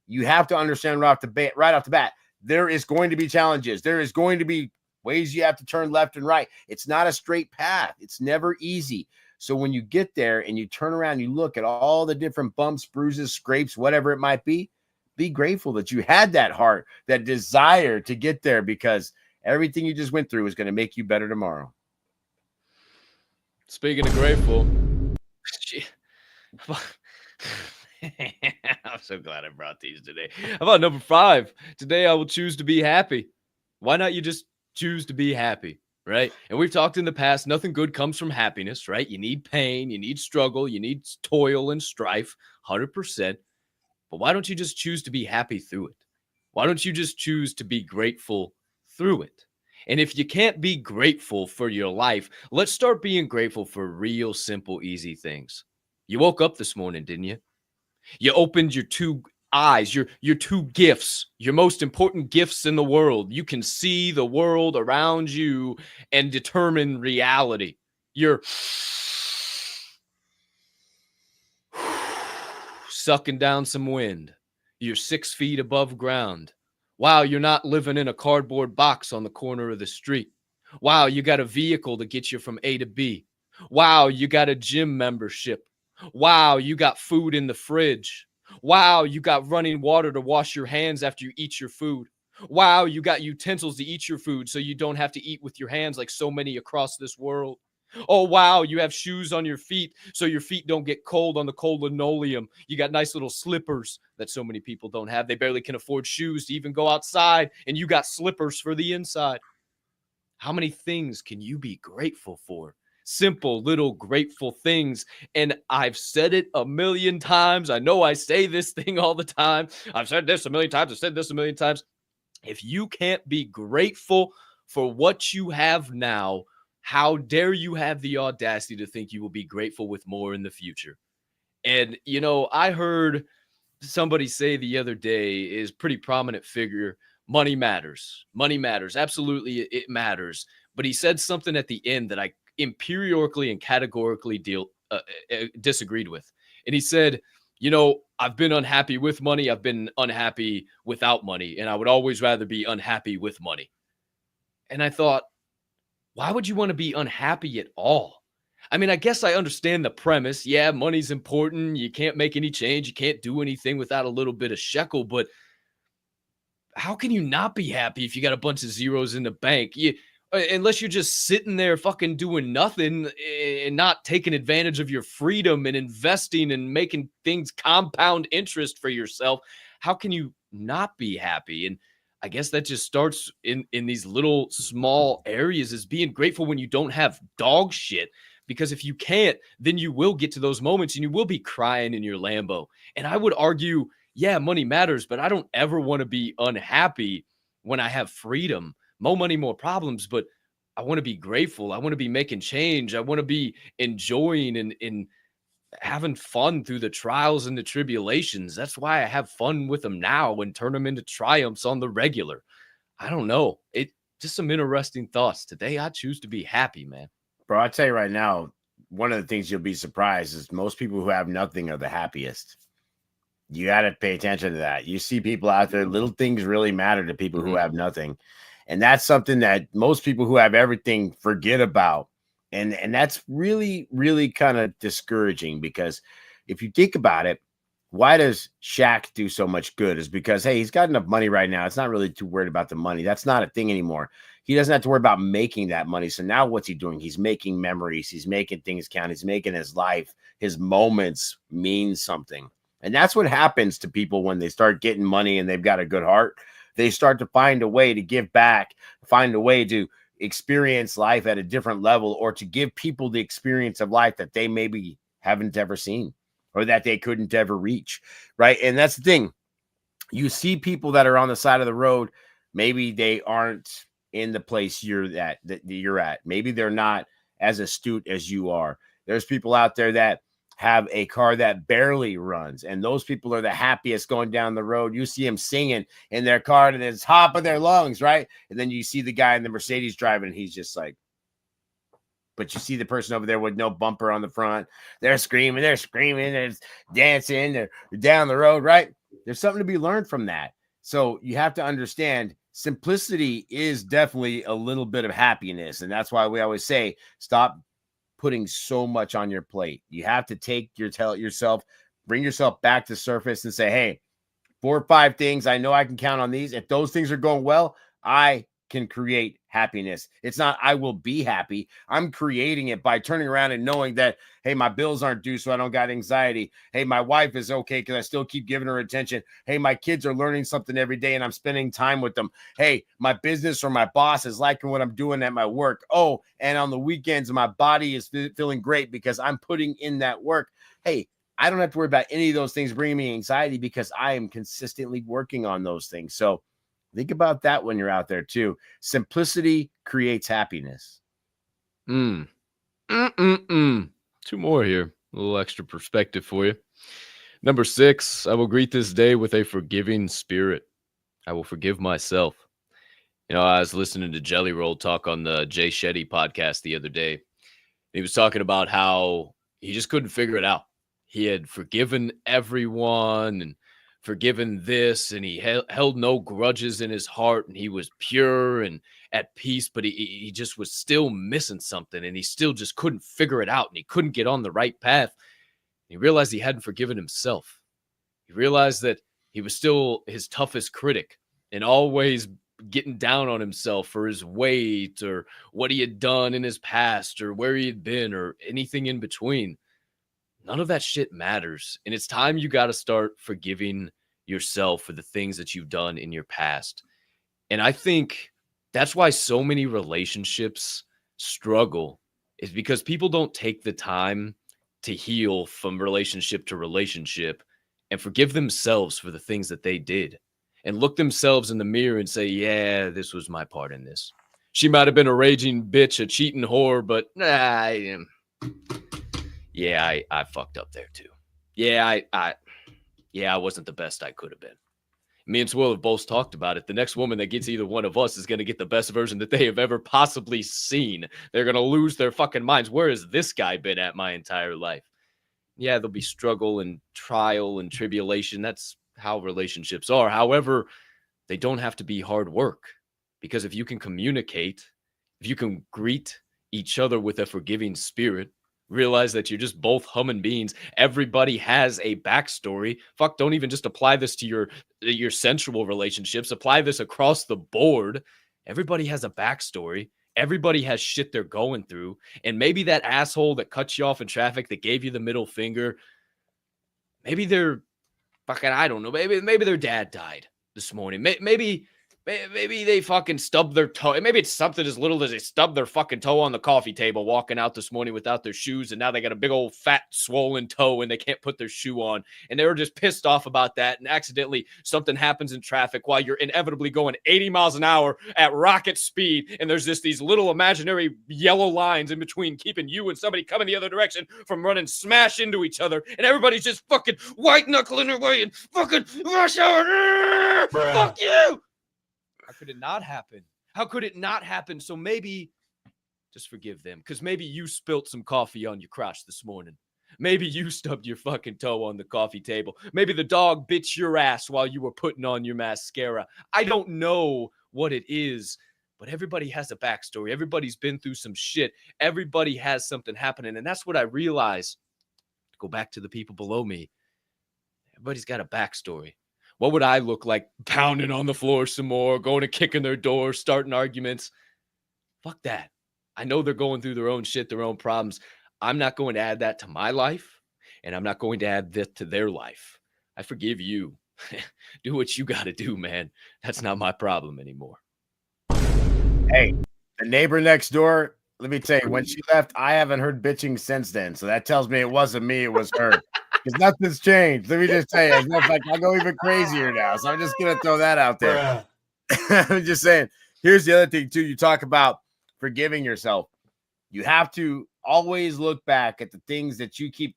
You have to understand right off the bat, there is going to be challenges. There is going to be ways you have to turn left and right. It's not a straight path. It's never easy. So when you get there and you turn around, you look at all the different bumps, bruises, scrapes, whatever it might be grateful that you had that heart, that desire to get there, because everything you just went through is going to make you better tomorrow. Speaking of grateful, I'm so glad I brought these today. How about number 5? Today I will choose to be happy. Why not you just choose to be happy? Right? And we've talked in the past, nothing good comes from happiness, right? You need pain, you need struggle, you need toil and strife, 100%. But why don't you just choose to be happy through it? Why don't you just choose to be grateful through it? And if you can't be grateful for your life, let's start being grateful for real, simple, easy things. You woke up this morning, didn't you? You opened your 2 eyes, your 2 gifts, your most important gifts in the world. You can see the world around you and determine reality. You're sucking down some wind. You're 6 feet above ground. Wow, you're not living in a cardboard box on the corner of the street. Wow, you got a vehicle to get you from A to B. Wow, you got a gym membership. Wow, you got food in the fridge. Wow, you got running water to wash your hands after you eat your food. Wow, you got utensils to eat your food so you don't have to eat with your hands like so many across this world. Oh, wow, you have shoes on your feet so your feet don't get cold on the cold linoleum. You got nice little slippers that so many people don't have. They barely can afford shoes to even go outside, and you got slippers for the inside. How many things can you be grateful for? Simple little grateful things. And I've said it a million times. I know I say this thing all the time. I've said this a million times. I've said this a million times. If you can't be grateful for what you have now, how dare you have the audacity to think you will be grateful with more in the future? And, I heard somebody say the other day, is pretty prominent figure, money matters. Money matters. Absolutely, it matters. But he said something at the end that I empirically and categorically disagreed with. And he said, I've been unhappy with money. I've been unhappy without money. And I would always rather be unhappy with money. And I thought, why would you want to be unhappy at all? I mean, I guess I understand the premise. Yeah, money's important. You can't make any change. You can't do anything without a little bit of shekel. But how can you not be happy if you got a bunch of zeros in the bank? Unless you're just sitting there fucking doing nothing and not taking advantage of your freedom and investing and making things compound interest for yourself, how can you not be happy? And I guess that just starts in these little small areas, as being grateful when you don't have dog shit. Because if you can't, then you will get to those moments and you will be crying in your Lambo. And I would argue, yeah, money matters, but I don't ever want to be unhappy when I have freedom. More money, more problems, but I want to be grateful. I want to be making change. I want to be enjoying and having fun through the trials and the tribulations. That's why I have fun with them now and turn them into triumphs on the regular. I don't know. It just some interesting thoughts. Today I choose to be happy, man. Bro, I'll tell you right now, one of the things you'll be surprised is most people who have nothing are the happiest. You got to pay attention to that. You see people out there, little things really matter to people who have nothing. And that's something that most people who have everything forget about. And that's really, really kind of discouraging, because if you think about it, why does Shaq do so much good? Is because, hey, he's got enough money right now. It's not really too worried about the money. That's not a thing anymore. He doesn't have to worry about making that money. So now what's he doing? He's making memories. He's making things count. He's making his life, his moments mean something. And that's what happens to people when they start getting money and they've got a good heart. They start to find a way to give back, find a way to experience life at a different level, or to give people the experience of life that they maybe haven't ever seen or that they couldn't ever reach, right? And that's the thing. You see people that are on the side of the road, maybe they aren't in the place that you're at. Maybe they're not as astute as you are. There's people out there that have a car that barely runs, and those people are the happiest going down the road. You see them singing in their car to the top of their lungs, right? And then you see the guy in the Mercedes driving, and he's just like, but you see the person over there with no bumper on the front. They're screaming, they're dancing, they're down the road, right? There's something to be learned from that. So you have to understand, simplicity is definitely a little bit of happiness. And that's why we always say, stop putting so much on your plate. You have to take yourself, bring yourself back to surface and say, hey, 4 or 5 things, I know I can count on these. If those things are going well, I can create happiness. It's not I will be happy. I'm creating it by turning around and knowing that, hey, my bills aren't due, so I don't got anxiety. Hey, my wife is okay because I still keep giving her attention. Hey, my kids are learning something every day and I'm spending time with them. Hey, my business or my boss is liking what I'm doing at my work. Oh, and on the weekends, my body is feeling great because I'm putting in that work. Hey, I don't have to worry about any of those things bringing me anxiety because I am consistently working on those things. So think about that when you're out there too. Simplicity creates happiness. 2 more here. A little extra perspective for you. Number 6, I will greet this day with a forgiving spirit. I will forgive myself. I was listening to Jelly Roll talk on the Jay Shetty podcast the other day. He was talking about how he just couldn't figure it out. He had forgiven everyone and forgiven this, and he held no grudges in his heart, and he was pure and at peace, but he just was still missing something, and he still just couldn't figure it out, and he couldn't get on the right path. He realized he hadn't forgiven himself. He realized that he was still his toughest critic and always getting down on himself for his weight or what he had done in his past or where he had been or anything in between. None of that shit matters. And it's time you got to start forgiving yourself for the things that you've done in your past. And I think that's why so many relationships struggle, is because people don't take the time to heal from relationship to relationship and forgive themselves for the things that they did and look themselves in the mirror and say, yeah, this was my part in this. She might have been a raging bitch, a cheating whore, but I fucked up there too. I wasn't the best I could have been. Me and Swirl have both talked about it. The next woman that gets either one of us is going to get the best version that they have ever possibly seen. They're going to lose their fucking minds. Where has this guy been at my entire life? Yeah, there'll be struggle and trial and tribulation. That's how relationships are. However, they don't have to be hard work, because if you can communicate, if you can greet each other with a forgiving spirit, realize that you're just both human beings. Everybody has a backstory. Fuck, don't even just apply this to your sensual relationships. Apply this across the board. Everybody has a backstory. Everybody has shit they're going through. And maybe that asshole that cut you off in traffic, that gave you the middle finger, maybe they're fucking, I don't know. Maybe their dad died this morning. Maybe they fucking stubbed their toe. Maybe it's something as little as they stubbed their fucking toe on the coffee table walking out this morning without their shoes, and now they got a big old fat swollen toe and they can't put their shoe on. And they were just pissed off about that, and accidentally something happens in traffic while you're inevitably going 80 miles an hour at rocket speed, and there's just these little imaginary yellow lines in between keeping you and somebody coming the other direction from running smash into each other, and everybody's just fucking white knuckling their way and fucking rush hour. Fuck you. How could it not happen? How could it not happen? So maybe just forgive them, because maybe you spilt some coffee on your crotch this morning. Maybe you stubbed your fucking toe on the coffee table. Maybe the dog bit your ass while you were putting on your mascara. I don't know what it is, but everybody has a backstory. Everybody's been through some shit. Everybody has something happening. And that's what I realized. To go back to the people below me, everybody's got a backstory. What would I look like pounding on the floor some more, going and kicking their door, starting arguments? Fuck that. I know they're going through their own shit, their own problems. I'm not going to add that to my life, and I'm not going to add that to their life. I forgive you. Do what you got to do, man. That's not my problem anymore. Hey, the neighbor next door, let me tell you, when she left, I haven't heard bitching since then. So that tells me it wasn't me, it was her. Because nothing's changed. Let me just tell you, it's like I go even crazier now. So I'm just gonna throw that out there. I'm just saying. Here's the other thing too. You talk about forgiving yourself. You have to always look back at the things that you keep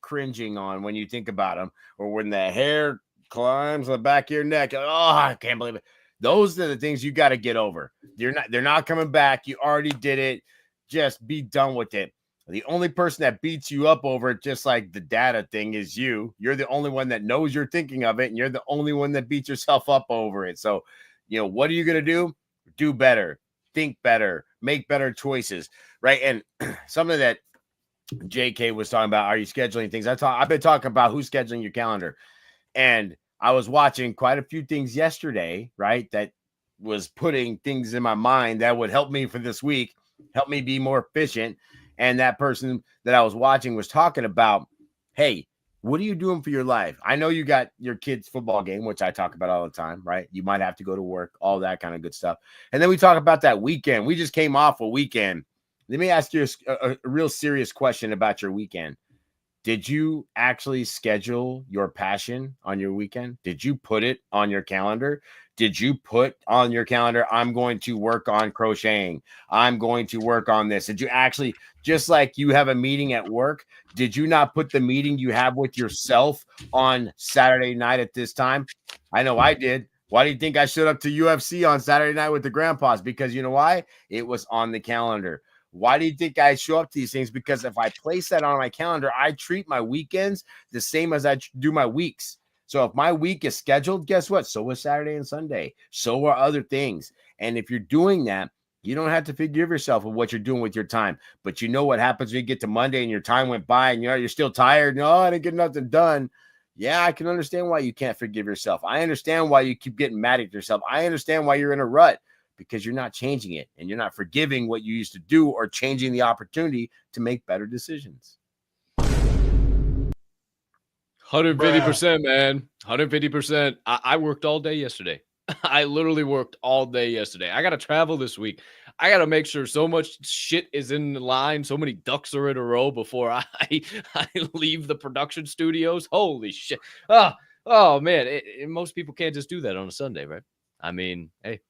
cringing on when you think about them, or when the hair climbs the back of your neck. Oh, I can't believe it. Those are the things you got to get over. They're not coming back. You already did it. Just be done with it. The only person that beats you up over it, just like the data thing, is you. You're the only one that knows you're thinking of it, and you're the only one that beats yourself up over it. So, what are you going to do? Do better, think better, make better choices, right? And something that JK was talking about, are you scheduling things? I've been talking about who's scheduling your calendar. And I was watching quite a few things yesterday, right, that was putting things in my mind that would help me for this week, help me be more efficient. And that person that I was watching was talking about, hey, what are you doing for your life? I know you got your kids' football game, which I talk about all the time, right? You might have to go to work, all that kind of good stuff. And then we talk about that weekend. We just came off a weekend. Let me ask you a real serious question about your weekend. Did you actually schedule your passion on your weekend? Did you put it on your calendar? Did you put on your calendar, I'm going to work on crocheting. I'm going to work on this. Did you actually, just like you have a meeting at work, did you not put the meeting you have with yourself on Saturday night at this time? I know I did. Why do you think I showed up to UFC on Saturday night with the grandpas? Because you know why? It was on the calendar. Why do you think I show up to these things? Because if I place that on my calendar, I treat my weekends the same as I do my weeks. So if my week is scheduled, guess what? So is Saturday and Sunday. So are other things. And if you're doing that, you don't have to forgive yourself of what you're doing with your time. But you know what happens when you get to Monday and your time went by and you're still tired. No, I didn't get nothing done. Yeah, I can understand why you can't forgive yourself. I understand why you keep getting mad at yourself. I understand why you're in a rut, because you're not changing it and you're not forgiving what you used to do or changing the opportunity to make better decisions. 150%, man. 150%. I worked all day yesterday. I literally worked all day yesterday. I got to travel this week. I got to make sure so much shit is in the line. So many ducks are in a row before I leave the production studios. Holy shit. Oh man. Most people can't just do that on a Sunday, right? I mean, hey,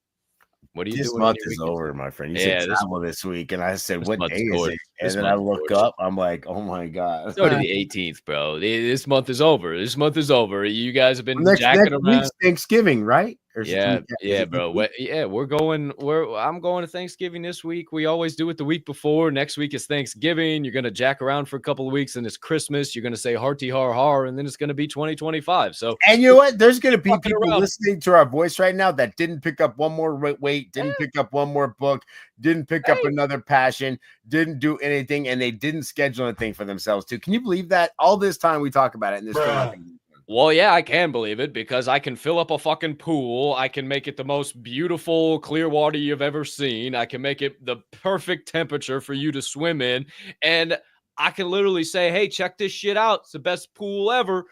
what are you This doing on month your is weekends? over, my friend. You Yeah, said travel this week, and I said, this what month day is is gorgeous. it? This And then I month is look gorgeous. up, I'm like, oh my God. Go to the 18th, bro. This month is over. This month is over. You guys have been next jacking around. week's Thanksgiving, right? Or is it the Yeah, week- is yeah, it this bro. week? I'm going to Thanksgiving this week. We always do it the week before. Next week is Thanksgiving. You're gonna jack around for a couple of weeks, and it's Christmas. You're gonna say hearty har har, and then it's gonna be 2025. So, And you know what? There's going to be fucking people around. listening to our voice right now that didn't pick up one more weight, didn't pick up one more book, didn't pick up Hey. another passion, didn't do anything, and they didn't schedule anything for themselves too. Can you believe that? All this time we talk about it, and there's still nothing. Well, yeah, I can believe it because I can fill up a fucking pool. I can make it the most beautiful clear water you've ever seen. I can make it the perfect temperature for you to swim in. And I can literally say, hey, check this shit out. It's the best pool ever.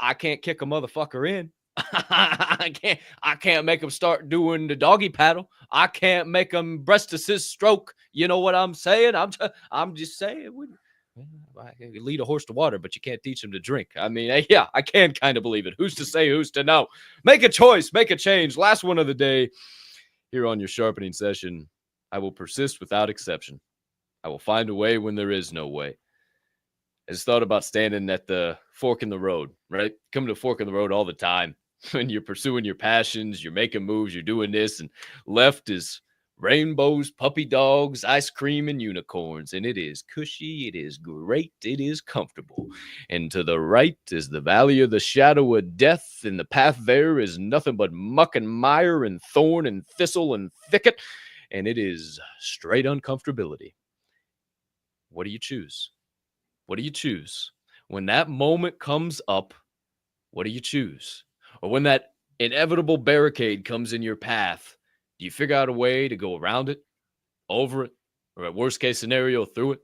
I can't kick a motherfucker in. I can't make them start doing the doggy paddle. I can't make them breast assist stroke. You know what I'm saying? I'm just saying. I can lead a horse to water, but you can't teach him to drink. I mean, yeah, I can kind of believe it. Who's to say, who's to know? Make a choice, make a change. Last one of the day here on your sharpening session. I will persist without exception. I will find a way when there is no way. I just thought about standing at the fork in the road, right? Coming to fork in the road all the time. When you're pursuing your passions, you're making moves, you're doing this, and left is rainbows, puppy dogs, ice cream, and unicorns. And it is cushy, it is great, it is comfortable. And to the right is the valley of the shadow of death, and the path there is nothing but muck and mire and thorn and thistle and thicket. And it is straight uncomfortability. What do you choose? What do you choose? When that moment comes up, what do you choose? Or when that inevitable barricade comes in your path, do you figure out a way to go around it, over it, or at worst case scenario, through it?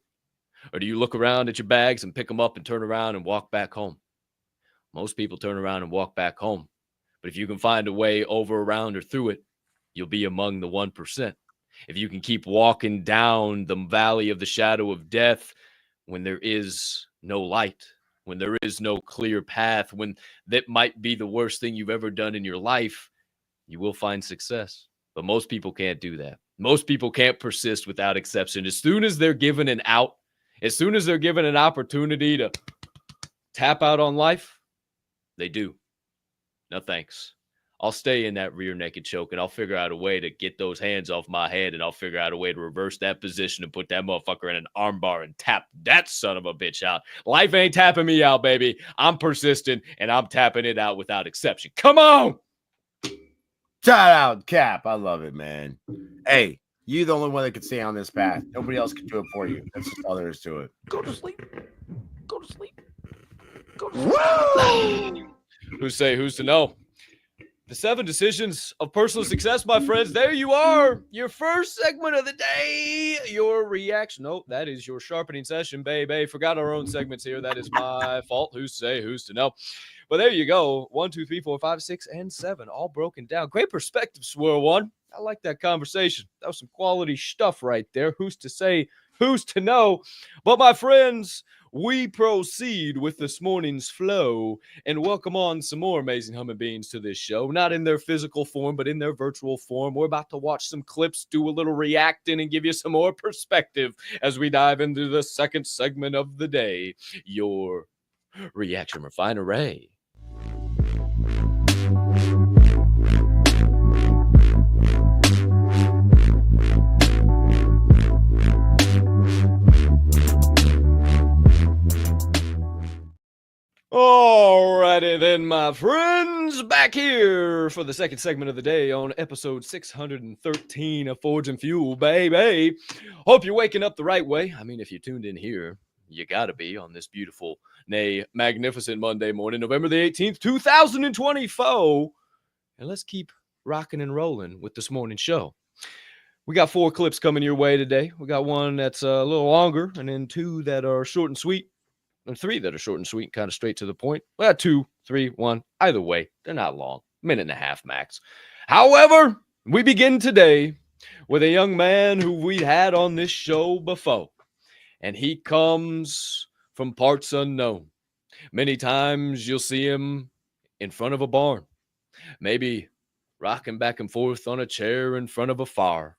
Or do you look around at your bags and pick them up and turn around and walk back home? Most people turn around and walk back home. But if you can find a way over, around, or through it, you'll be among the 1%. If you can keep walking down the valley of the shadow of death when there is no light, when there is no clear path, when that might be the worst thing you've ever done in your life, you will find success. But most people can't do that. Most people can't persist without exception. As soon as they're given an out, as soon as they're given an opportunity to tap out on life, they do. No thanks. I'll stay in that rear naked choke, and I'll figure out a way to get those hands off my head, and I'll figure out a way to reverse that position and put that motherfucker in an armbar and tap that son of a bitch out. Life ain't tapping me out, baby. I'm persistent, and I'm tapping it out without exception. Come on! Shout out, Cap. I love it, man. Hey, you're the only one that can stay on this path. Nobody else can do it for you. That's just all there is to it. Go to sleep. Go to sleep. Go to sleep. Who's to know? The 7 decisions of personal success, my friends. There you are. Your first segment of the day. Your reaction. Nope, that is your sharpening session, baby. Forgot our own segments here. That is my fault. Who's to know? But there you go. 1, 2, 3, 4, 5, 6, and 7. All broken down. Great perspective, Swirl One. I like that conversation. That was some quality stuff right there. Who's to say? Who's to know? But my friends, we proceed with this morning's flow and welcome on some more amazing human beings to this show. Not in their physical form, but in their virtual form. We're about to watch some clips, do a little reacting, and give you some more perspective as we dive into the second segment of the day, your Reaction Refinery. Alrighty then, my friends, back here for the second segment of the day on episode 613 of Forge and Fuel, baby. Hope you're waking up the right way. I mean, if you tuned in here, You got to be on this beautiful, nay, magnificent Monday morning, November the 18th, 2024. And let's keep rocking and rolling with this morning show. We got 4 clips coming your way today. We got one that's a little longer, and then 2 that are short and sweet, and 3 that are short and sweet, kind of straight to the point. Well, 2, 3, 1. Either way, they're not long. Minute and a half max. However, we begin today with a young man who we had on this show before. And he comes from parts unknown. Many times you'll see him in front of a barn. Maybe rocking back and forth on a chair in front of a fire.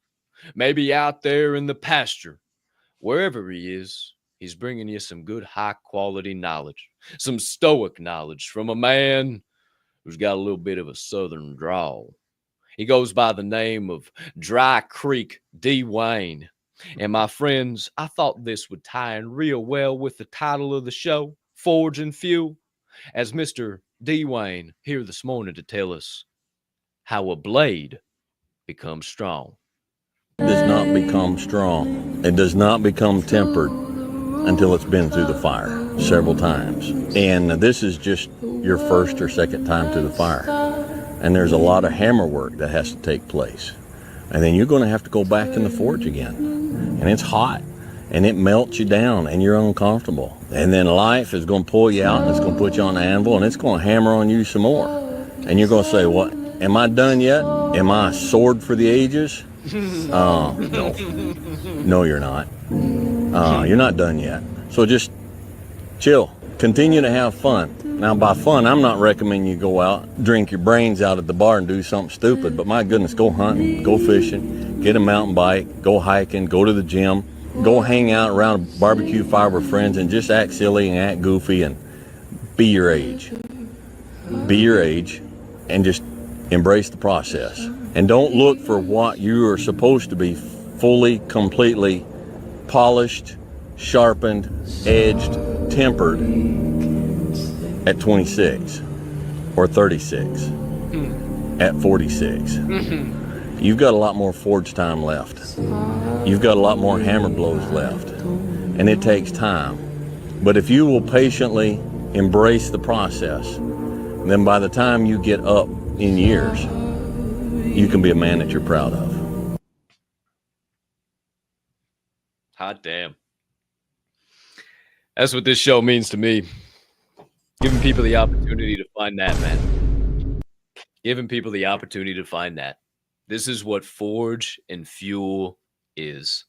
Maybe out there in the pasture. Wherever he is, he's bringing you some good high-quality knowledge. Some stoic knowledge from a man who's got a little bit of a southern drawl. He goes by the name of Dry Creek D. Wayne. And my friends, I thought this would tie in real well with the title of the show, Forge and Fuel, as Mr. D. Wayne here this morning to tell us how a blade becomes strong. It does not become strong. It does not become tempered until it's been through the fire several times. And this is just your first or second time through the fire. And there's a lot of hammer work that has to take place. And then you're going to have to go back in the forge again. And it's hot. And it melts you down and you're uncomfortable. And then life is going to pull you out and it's going to put you on the anvil and it's going to hammer on you some more. And you're going to say, what? Am I done yet? Am I a sword for the ages? No. No, you're not. You're not done yet. So just chill. Continue to have fun. Now, by fun, I'm not recommending you go out, drink your brains out at the bar and do something stupid. But my goodness, go hunting, go fishing, get a mountain bike, go hiking, go to the gym, go hang out around a barbecue fire with friends and just act silly and act goofy and be your age. Be your age and just embrace the process. And don't look for what you are supposed to be fully, completely polished, sharpened, edged, tempered at 26 or 36, at 46. You've got a lot more forge time left. You've got a lot more hammer blows left. And it takes time. But if you will patiently embrace the process, then by the time you get up in years, you can be a man that you're proud of. Hot damn. That's what this show means to me. Giving people the opportunity to find that, man. Giving people the opportunity to find that. This is what Forge and Fuel is.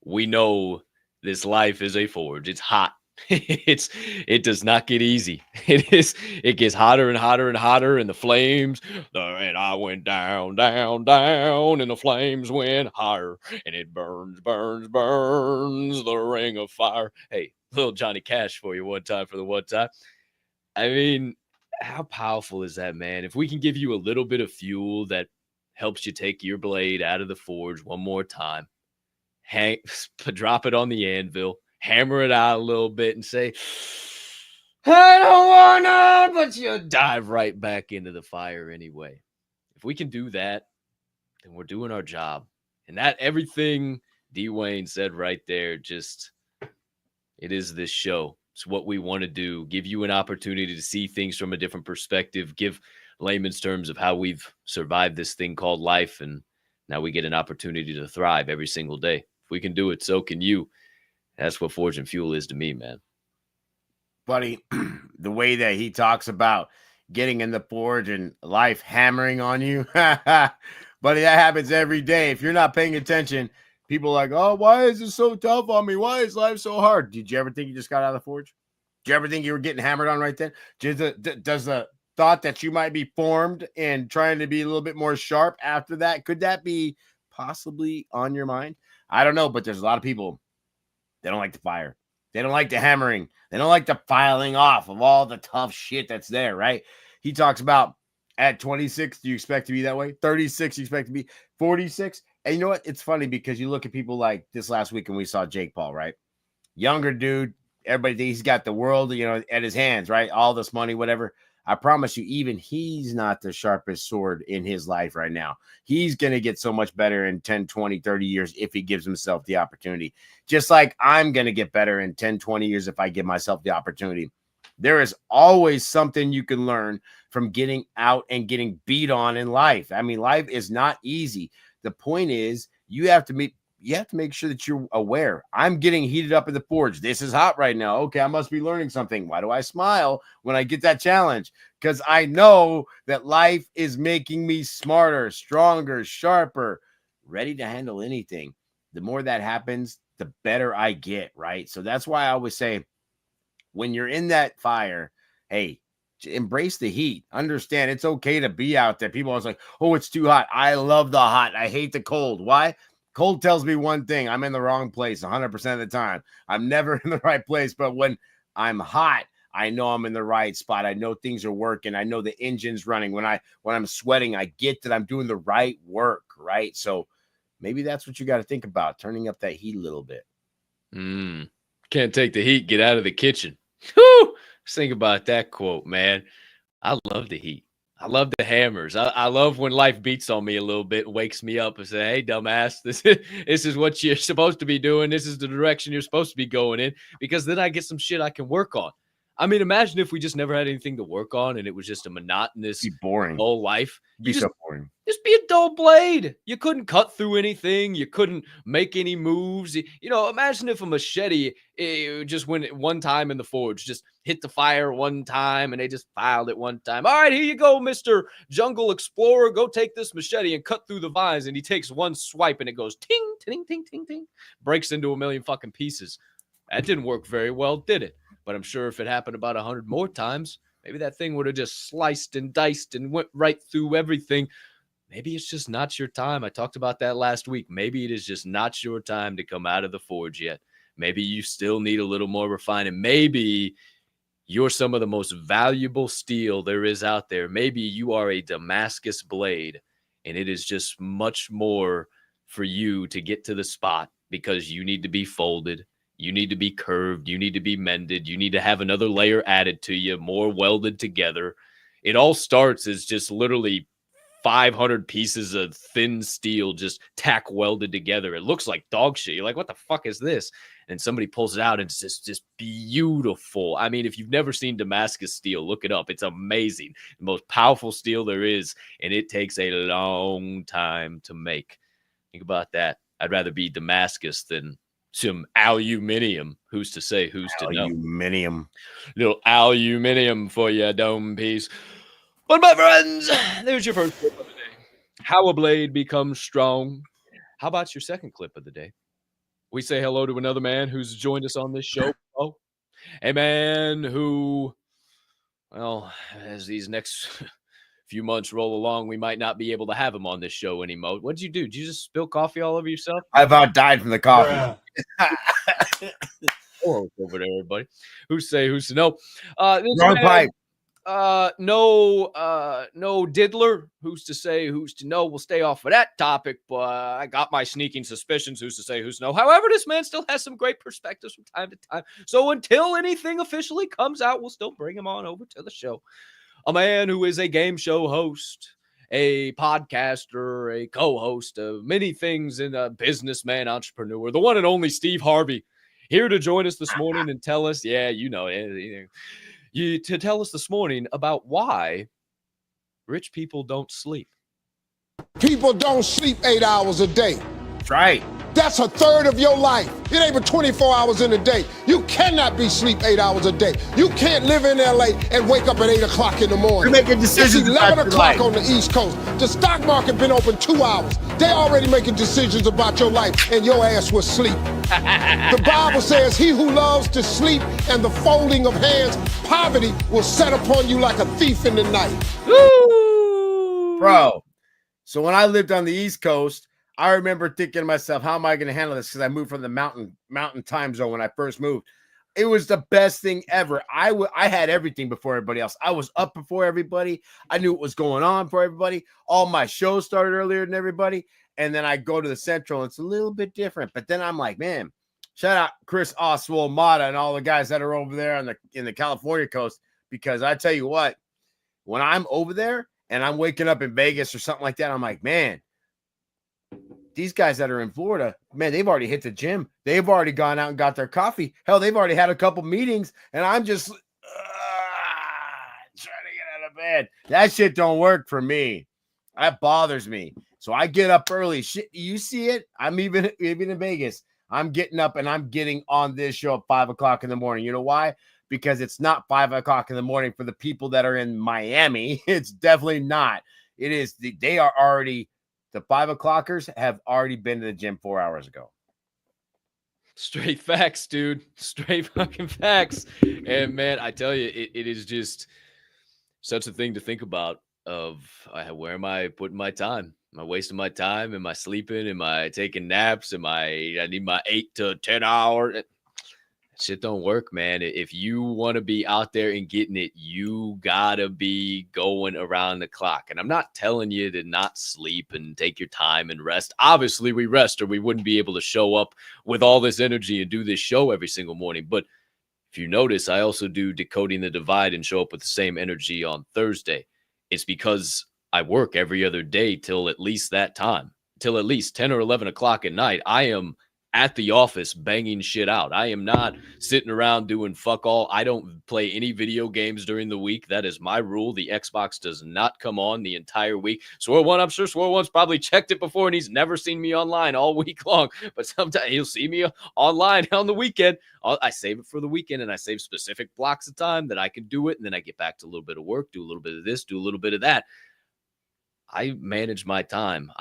We know this life is a forge. It's hot. It does not get easy. It gets hotter and hotter and hotter, and the flames, and I went down, down, down, and the flames went higher, and it burns, burns, burns, the ring of fire. Hey, little Johnny Cash for you one time for the one time. I mean, how powerful is that, man? If we can give you a little bit of fuel that helps you take your blade out of the forge one more time, drop it on the anvil, hammer it out a little bit and say, I don't wanna, but you dive right back into the fire anyway. If we can do that, then we're doing our job. And that everything D. Wayne said right there, just, it is this show. It's what we want to do. Give you an opportunity to see things from a different perspective, give layman's terms of how we've survived this thing called life. And now we get an opportunity to thrive every single day. If we can do it, so can you. That's what Forge and Fuel is to me, man. Buddy, the way that he talks about getting in the forge and life hammering on you, buddy, that happens every day. If you're not paying attention, people are like, oh, why is it so tough on me? Why is life so hard? Did you ever think you just got out of the forge? Did you ever think you were getting hammered on right then? Does the thought that you might be formed and trying to be a little bit more sharp after that, could that be possibly on your mind? I don't know, but there's a lot of people. They don't like the fire. They don't like the hammering. They don't like the filing off of all the tough shit that's there, right? He talks about at 26, do you expect to be that way? 36, you expect to be 46? And you know what? It's funny because you look at people like this last week and we saw Jake Paul, right? Younger dude. Everybody thinks he's got the world, at his hands, right? All this money, whatever. I promise you, even he's not the sharpest sword in his life right now. He's going to get so much better in 10, 20, 30 years if he gives himself the opportunity. Just like I'm going to get better in 10, 20 years if I give myself the opportunity. There is always something you can learn from getting out and getting beat on in life. I mean, life is not easy. The point is you have to make sure that you're aware. I'm getting heated up in the forge. This is hot right now. Okay, I must be learning something. Why do I smile when I get that challenge? Because I know that life is making me smarter, stronger, sharper, ready to handle anything. The more that happens, the better I get, right? So that's why I always say, when you're in that fire, hey, embrace the heat. Understand it's okay to be out there. People are like, oh, it's too hot. I love the hot. I hate the cold. Why? Cold tells me one thing. I'm in the wrong place 100% of the time. I'm never in the right place. But when I'm hot, I know I'm in the right spot. I know things are working. I know the engine's running. When I'm sweating, I get that I'm doing the right work, right? So maybe that's what you got to think about, turning up that heat a little bit. Can't take the heat, get out of the kitchen. Whew! Just think about that quote, man. I love the heat. I love the hammers. I love when life beats on me a little bit, wakes me up and say, hey, dumbass, this is what you're supposed to be doing. This is the direction you're supposed to be going in, because then I get some shit I can work on. I mean, imagine if we just never had anything to work on and it was just a monotonous, boring dull life. So boring. Just be a dull blade. You couldn't cut through anything. You couldn't make any moves. You know, imagine if a machete just went one time in the forge, just hit the fire one time and they just filed it one time. All right, here you go, Mr. Jungle Explorer. Go take this machete and cut through the vines. And he takes one swipe and it goes ting, ting, ting, ting, ting. Breaks into a million fucking pieces. That didn't work very well, did it? But I'm sure if it happened about 100 more times, maybe that thing would have just sliced and diced and went right through everything. Maybe it's just not your time. I talked about that last week. Maybe it is just not your time to come out of the forge yet. Maybe you still need a little more refining. Maybe you're some of the most valuable steel there is out there. Maybe you are a Damascus blade, and it is just much more for you to get to the spot because you need to be folded. You need to be curved. You need to be mended. You need to have another layer added to you, more welded together. It all starts as just literally 500 pieces of thin steel just tack welded together. It looks like dog shit. You're like, what the fuck is this? And somebody pulls it out and it's just beautiful. I mean, if you've never seen Damascus steel, look it up. It's amazing. The most powerful steel there is, and it takes a long time to make. Think about that. I'd rather be Damascus than some aluminium. Who's to say? Who's to know? Aluminium. Little aluminium for your dome piece. But my friends, there's your first clip of the day. How a blade becomes strong. How about your second clip of the day? We say hello to another man who's joined us on this show. Oh, a man who, well, as these next few months roll along, we might not be able to have him on this show anymore. What did you do? Did you just spill coffee all over yourself? I about died from the coffee. Over there, everybody. Who's to know? Wrong pipe. No diddler. Who's to say? Who's to know? We'll stay off of that topic, but I got my sneaking suspicions. Who's to say? Who's to know? However, this man still has some great perspectives from time to time. So until anything officially comes out, we'll still bring him on over to the show. A man who is a game show host, a podcaster, a co-host of many things, and a businessman, entrepreneur, the one and only Steve Harvey, here to join us this morning and tell us, to tell us this morning about why rich people don't sleep. People don't sleep 8 hours a day. That's right. That's a third of your life. It ain't but 24 hours in a day. You cannot be sleep 8 hours a day. You can't live in LA and wake up at 8 o'clock in the morning. You're making decisions. It's 11 o'clock on the East Coast. The stock market been open 2 hours. They already making decisions about your life, and your ass will sleep. The Bible says, he who loves to sleep and the folding of hands, poverty will set upon you like a thief in the night. Woo! Bro, so when I lived on the East Coast, I remember thinking to myself, how am I going to handle this? Because I moved from the mountain time zone when I first moved. It was the best thing ever. I had everything before everybody else. I was up before everybody. I knew what was going on for everybody. All my shows started earlier than everybody. And then I go to the Central, and it's a little bit different. But then I'm like, man, shout out Chris Oswald Mata and all the guys that are over there in the California coast. Because I tell you what, When I'm over there and I'm waking up in Vegas or something like that, I'm like, man, these guys that are in Florida, man, they've already hit the gym. They've already gone out and got their coffee. Hell, they've already had a couple meetings, and I'm just trying to get out of bed. That shit don't work for me. That bothers me. So I get up early. Shit, you see it? I'm even in Vegas. I'm getting up and I'm getting on this show at 5 o'clock in the morning. You know why? Because it's not 5 o'clock in the morning for the people that are in Miami. It's definitely not. It is. They are already. The 5 o'clockers have already been to the gym 4 hours ago. Straight facts, dude. Straight fucking facts. And man, I tell you, it is just such a thing to think about of where am I putting my time? Am I wasting my time? Am I sleeping? Am I taking naps? I need my 8 to 10 hours? Shit don't work, man. If you want to be out there and getting it, you gotta be going around the clock. And I'm not telling you to not sleep and take your time and rest. Obviously, we rest or we wouldn't be able to show up with all this energy and do this show every single morning. But if you notice, I also do Decoding the Divide and show up with the same energy on Thursday. It's because I work every other day till at least that time, till at least 10 or 11 o'clock at night. I am at the office banging shit out. I am not sitting around doing fuck all. I don't play any video games during the week. That is my rule. The Xbox does not come on the entire week. Swirl One, I'm sure Swirl One's probably checked it before and he's never seen me online all week long, but sometimes he'll see me online on the weekend. I save it for the weekend and I save specific blocks of time that I can do it. And then I get back to a little bit of work, do a little bit of this, do a little bit of that. I manage my time.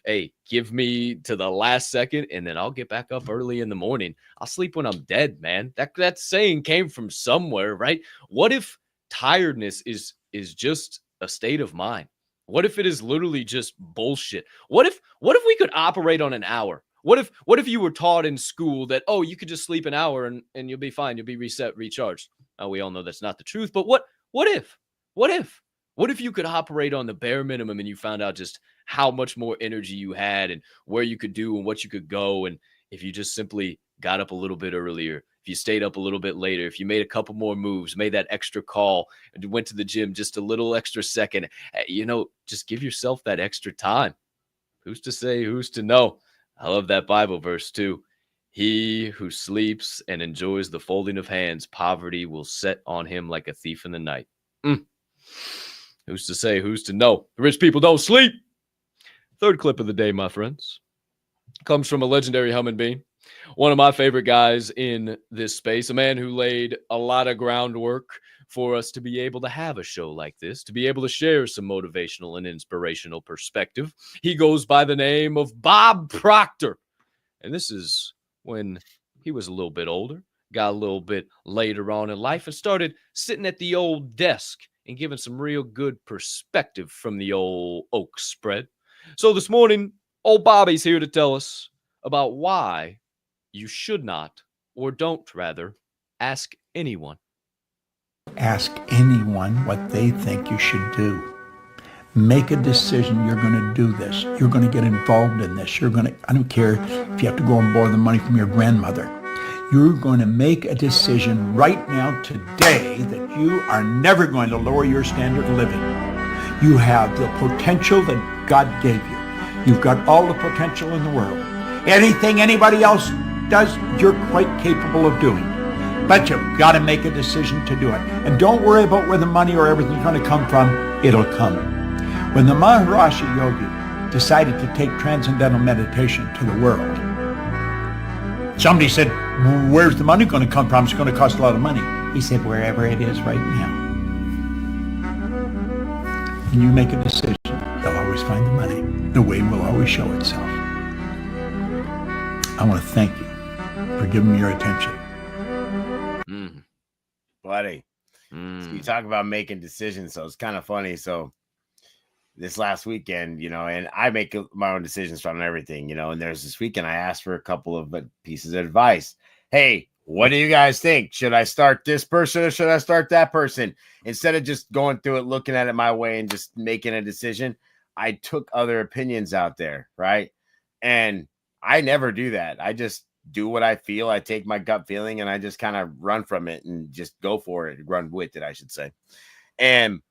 Hey, give me to the last second and then I'll get back up early in the morning. I'll sleep when I'm dead, man. That saying came from somewhere, right? What if tiredness is just a state of mind? What if it is literally just bullshit? What if we could operate on an hour? What if you were taught in school that, oh, you could just sleep an hour and you'll be fine. You'll be reset, recharged. We all know that's not the truth, but what if? What if you could operate on the bare minimum and you found out just how much more energy you had and where you could do and what you could go? And if you just simply got up a little bit earlier, if you stayed up a little bit later, if you made a couple more moves, made that extra call and went to the gym just a little extra second, just give yourself that extra time. Who's to say, who's to know? I love that Bible verse too. He who sleeps and enjoys the folding of hands, poverty will set on him like a thief in the night. Who's to say? Who's to know? The rich people don't sleep. Third clip of the day, my friends, comes from a legendary humming bean. One of my favorite guys in this space, a man who laid a lot of groundwork for us to be able to have a show like this, to be able to share some motivational and inspirational perspective. He goes by the name of Bob Proctor. And this is when he was a little bit older, got a little bit later on in life, and started sitting at the old desk and giving some real good perspective from the old oak spread. So this morning, old Bobby's here to tell us about why you should not, or don't rather, ask anyone. Ask anyone what they think you should do. Make a decision. You're going to do this. You're going to get involved in this. I don't care if you have to go and borrow the money from your grandmother. You're going to make a decision right now, today, that you are never going to lower your standard of living. You have the potential that God gave you. You've got all the potential in the world. Anything anybody else does, you're quite capable of doing. But you've got to make a decision to do it. And don't worry about where the money or everything's going to come from. It'll come. When the Maharishi Yogi decided to take transcendental meditation to the world, somebody said, where's the money going to come from? It's going to cost a lot of money. He said, wherever it is right now. When you make a decision, you'll always find the money. The way will always show itself. I want to thank you for giving me your attention. Buddy, so you talk about making decisions, so it's kind of funny. So this last weekend, and I make my own decisions on everything, and there's this weekend I asked for a couple of pieces of advice. Hey, what do you guys think? Should I start this person or should I start that person? Instead of just going through it, looking at it my way and just making a decision, I took other opinions out there, right? And I never do that. I just do what I feel. I take my gut feeling and I just kind of run from it and just go for it, run with it, I should say. And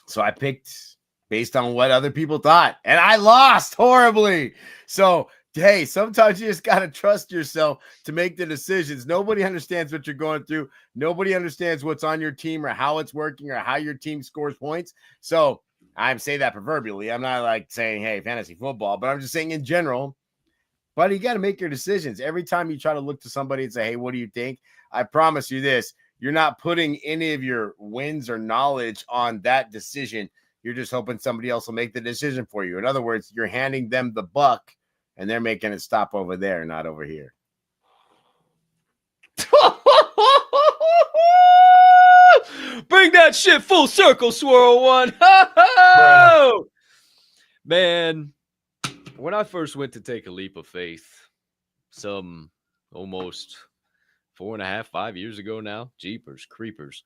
So I picked based on what other people thought, and I lost horribly. So, hey, sometimes you just got to trust yourself to make the decisions. Nobody understands what you're going through. Nobody understands what's on your team or how it's working or how your team scores points. So I'm saying that proverbially. I'm not like saying, hey, fantasy football, but I'm just saying in general. But you got to make your decisions. Every time you try to look to somebody and say, hey, what do you think? I promise you this. You're not putting any of your wins or knowledge on that decision. You're just hoping somebody else will make the decision for you. In other words, you're handing them the buck and they're making it stop over there, not over here. Bring that shit full circle, Swirl One. Man, when I first went to take a leap of faith, some almost 4.5, 5 years ago now, jeepers creepers,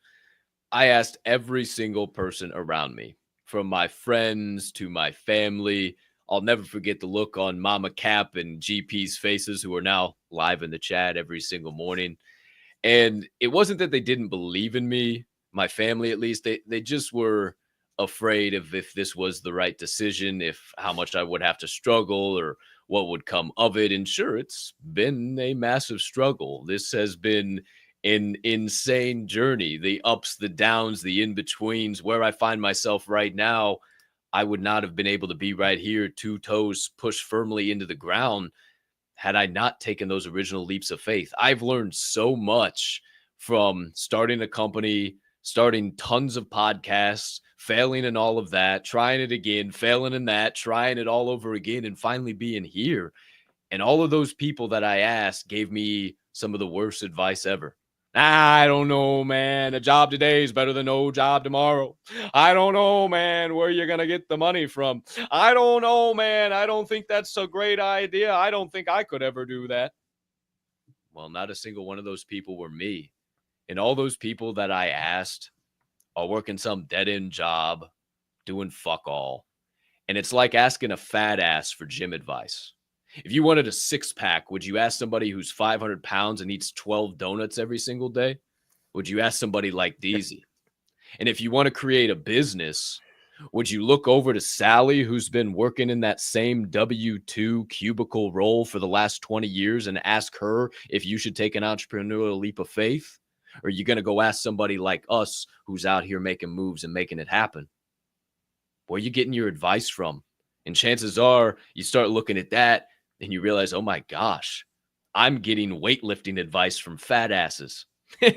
I asked every single person around me, from my friends to my family. I'll never forget the look on Mama Capp and GP's faces, who are now live in the chat every single morning. And it wasn't that they didn't believe in me, my family at least. They just were afraid of if this was the right decision, if how much I would have to struggle or what would come of it. And sure, it's been a massive struggle. This has been an insane journey. The ups, the downs, the in-betweens. Where I find myself right now, I would not have been able to be right here, 2 toes pushed firmly into the ground, had I not taken those original leaps of faith. I've learned so much from starting a company, starting tons of podcasts, failing in all of that, trying it again, failing in that, trying it all over again, and finally being here. And all of those people that I asked gave me some of the worst advice ever. I don't know, man. A job today is better than no job tomorrow. I don't know, man, where you're going to get the money from. I don't know, man. I don't think that's a great idea. I don't think I could ever do that. Well, not a single one of those people were me. And all those people that I asked are working some dead-end job, doing fuck all. And it's like asking a fat ass for gym advice. If you wanted a 6-pack, would you ask somebody who's 500 pounds and eats 12 donuts every single day? Would you ask somebody like Deezy? And if you want to create a business, would you look over to Sally, who's been working in that same W-2 cubicle role for the last 20 years, and ask her if you should take an entrepreneurial leap of faith? Or are you going to go ask somebody like us who's out here making moves and making it happen? Where are you getting your advice from? And chances are you start looking at that and you realize, oh my gosh, I'm getting weightlifting advice from fat asses.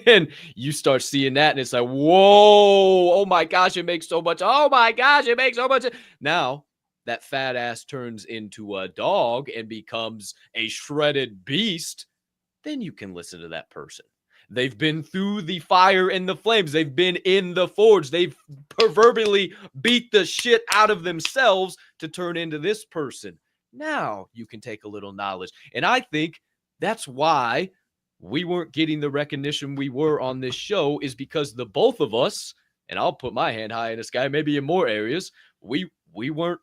And you start seeing that and it's like, whoa, oh my gosh, it makes so much. Oh my gosh, it makes so much. Now that fat ass turns into a dog and becomes a shredded beast. Then you can listen to that person. They've been through the fire and the flames. They've been in the forge. They've proverbially beat the shit out of themselves to turn into this person. Now you can take a little knowledge. And I think that's why we weren't getting the recognition we were on this show, is because the both of us, and I'll put my hand high in the sky, maybe in more areas, we weren't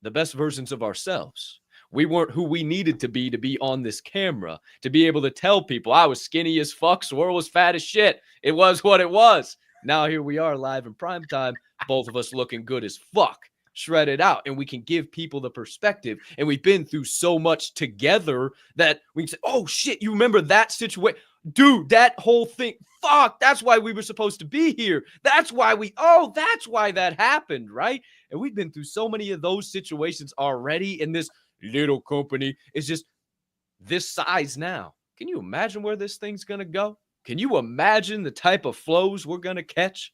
the best versions of ourselves. We weren't who we needed to be on this camera, to be able to tell people I was skinny as fuck, Swirl was fat as shit. It was what it was. Now here we are live in prime time, both of us looking good as fuck, shredded out, and we can give people the perspective. And we've been through so much together that we can say, oh shit, you remember that situation? Dude, that whole thing, fuck, that's why we were supposed to be here. That's why that's why that happened, right? And we've been through so many of those situations already, and this little company is just this size now. Can you imagine where this thing's going to go? Can you imagine the type of flows we're going to catch?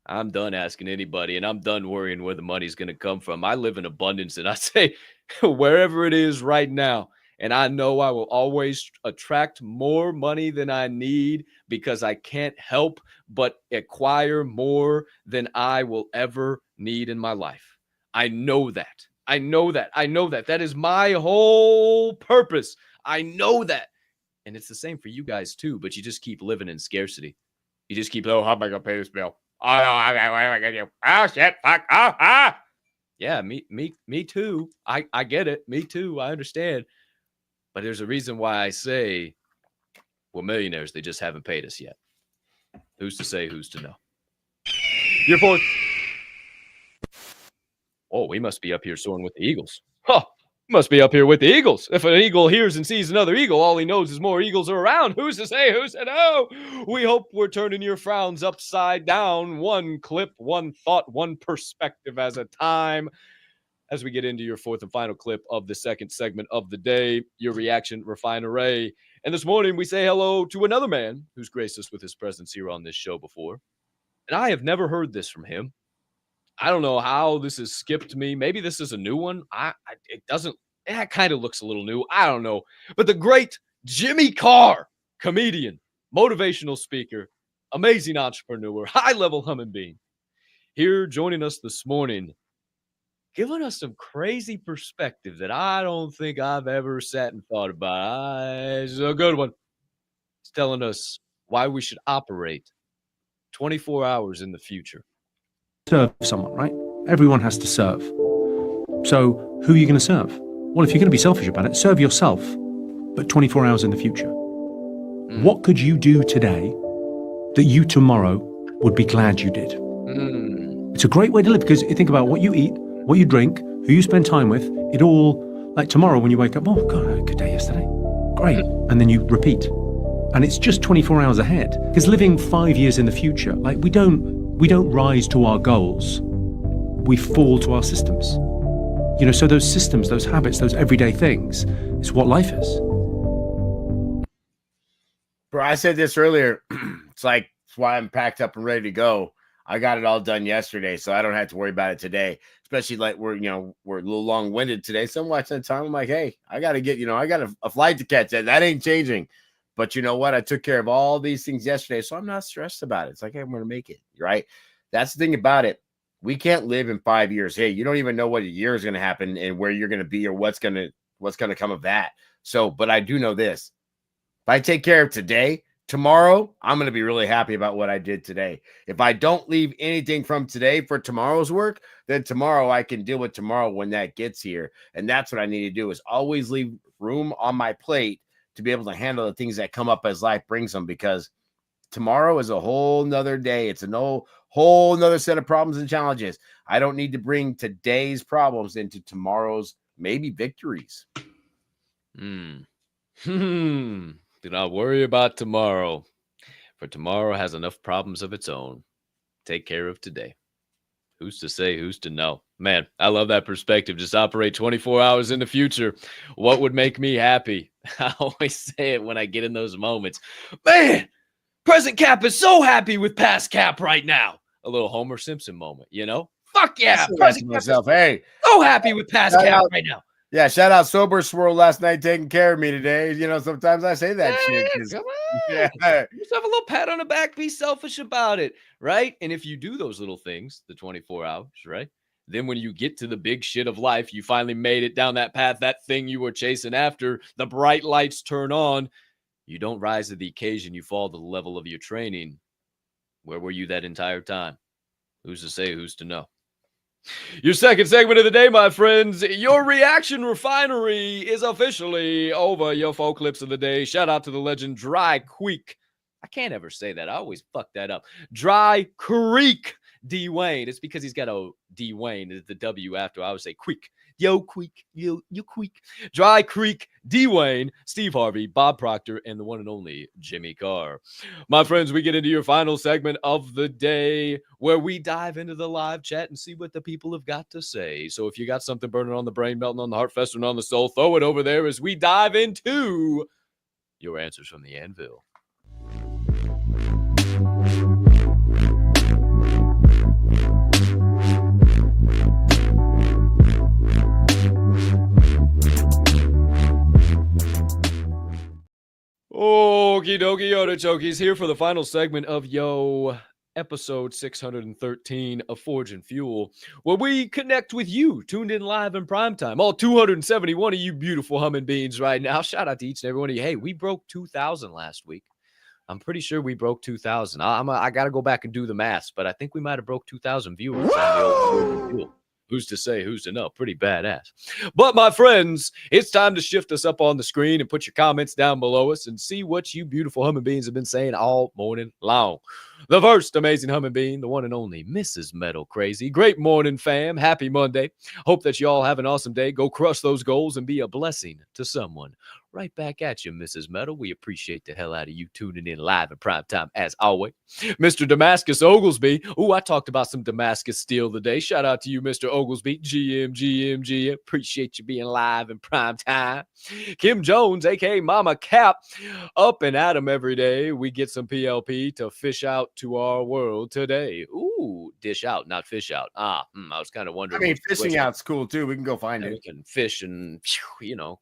I'm done asking anybody, and I'm done worrying where the money's going to come from. I live in abundance, and I say wherever it is right now, and I know I will always attract more money than I need because I can't help but acquire more than I will ever need in my life. I know that. I know that. I know that. That is my whole purpose. I know that. And it's the same for you guys too, but you just keep living in scarcity. You just keep, oh, how am I going to pay this bill? Oh, no, what am I going to do? Oh, shit, fuck, Yeah, me too. I get it. Me too. I understand. But there's a reason why I say we're millionaires. They just haven't paid us yet. Who's to say, who's to know? Your fourth. Oh, we must be up here soaring with the Eagles. Huh. Must be up here with the Eagles. If an eagle hears and sees another eagle, all he knows is more eagles are around. Who's to say? Who said no? We hope we're turning your frowns upside down. One clip, one thought, one perspective at a time. As we get into your fourth and final clip of the second segment of the day, your reaction, Refinery. And this morning, we say hello to another man who's graced us with his presence here on this show before. And I have never heard this from him. I don't know how this has skipped me. Maybe this is a new one. It doesn't. That kind of looks a little new. I don't know. But the great Jimmy Carr, comedian, motivational speaker, amazing entrepreneur, high-level humming bean, here joining us this morning, giving us some crazy perspective that I don't think I've ever sat and thought about. It's a good one. He's telling us why we should operate 24 hours in the future. Serve someone, right? Everyone has to serve. So who are you going to serve? Well, if you're going to be selfish about it, serve yourself, but 24 hours in the future. What could you do today that you tomorrow would be glad you did? It's a great way to live, because you think about what you eat, what you drink, who you spend time with. It all, like tomorrow when you wake up, oh God, I had a good day yesterday. Great. And then you repeat. And it's just 24 hours ahead. Because living 5 years in the future, like we don't rise to our goals. We fall to our systems. You know, so those systems, those habits, those everyday things is what life is. Bro, I said this earlier. It's why I'm packed up and ready to go. I got it all done yesterday, so I don't have to worry about it today. Especially like we're a little long-winded today. So I'm watching the time. I'm like, hey, I got to get, I got a flight to catch. That ain't changing. But you know what? I took care of all these things yesterday, so I'm not stressed about it. It's like, hey, I'm going to make it, right? That's the thing about it. We can't live in 5 years. Hey, you don't even know what a year is going to happen and where you're going to be or what's going to come of that. So, but I do know this. If I take care of today, tomorrow, I'm going to be really happy about what I did today. If I don't leave anything from today for tomorrow's work, then tomorrow I can deal with tomorrow when that gets here. And that's what I need to do, is always leave room on my plate to be able to handle the things that come up as life brings them, because tomorrow is a whole nother day. It's a whole nother set of problems and challenges. I don't need to bring today's problems into tomorrow's maybe victories. Do not worry about tomorrow, for tomorrow has enough problems of its own. Take care of today. Who's to say, who's to know? Man, I love that perspective. Just operate 24 hours in the future. What would make me happy? I always say it when I get in those moments. Man, present Capp is so happy with past Capp right now. A little Homer Simpson moment, Fuck yeah. Present myself, hey. So happy with past Capp right now. Yeah, shout out Sober Swirl last night taking care of me today. Sometimes I say that shit. Come on. Yeah. Just have a little pat on the back. Be selfish about it, right? And if you do those little things, the 24 hours, right? Then when you get to the big shit of life, you finally made it down that path, that thing you were chasing after, the bright lights turn on. You don't rise to the occasion. You fall to the level of your training. Where were you that entire time? Who's to say, who's to know? Your second segment of the day, my friends, your reaction refinery is officially over. Your 4 clips of the day. Shout out to the legend Dry Creek. I can't ever say that. I always fuck that up. Dry Creek D. Wayne. It's because he's got a D. Wayne, the W after. I would say Creek. Yo, Creek. Yo, Creek. Dry Creek D. Wayne, Steve Harvey, Bob Proctor, and the one and only Jimmy Carr. My friends, we get into your final segment of the day, where we dive into the live chat and see what the people have got to say. So if you got something burning on the brain, melting on the heart, festering on the soul, throw it over there as we dive into your answers from the Anvil. Okie dokie, artichokes, here for the final segment of episode 613 of Forge and Fuel, where we connect with you, tuned in live in prime time. All 271 of you beautiful humming beans right now. Shout out to each and every one of you. Hey, we broke 2,000 last week. I'm pretty sure we broke 2,000. I got to go back and do the math, but I think we might have broke 2,000 viewers on the old Forge and Fuel. Who's to say, who's to know? Pretty badass. But my friends, it's time to shift us up on the screen and put your comments down below us and see what you beautiful humming beings have been saying all morning long. the first amazing humming bean, the one and only Mrs. Metal Crazy. Great morning, fam. Happy Monday. Hope that you all have an awesome day. Go crush those goals and be a blessing to someone. Right back at you, Mrs. Metal. We appreciate the hell out of you tuning in live in prime time, as always. Mr. Damascus Oglesby. Ooh, I talked about some Damascus steel today. Shout out to you, Mr. Oglesby. GM. Appreciate you being live in prime time. Kim Jones, a.k.a. Mama Capp. Up and at 'em every day. We get some PLP to fish out to our world today. Ooh, dish out, not fish out. I was kind of wondering. I mean, fishing out's cool, too. We can go find it. We can fish and,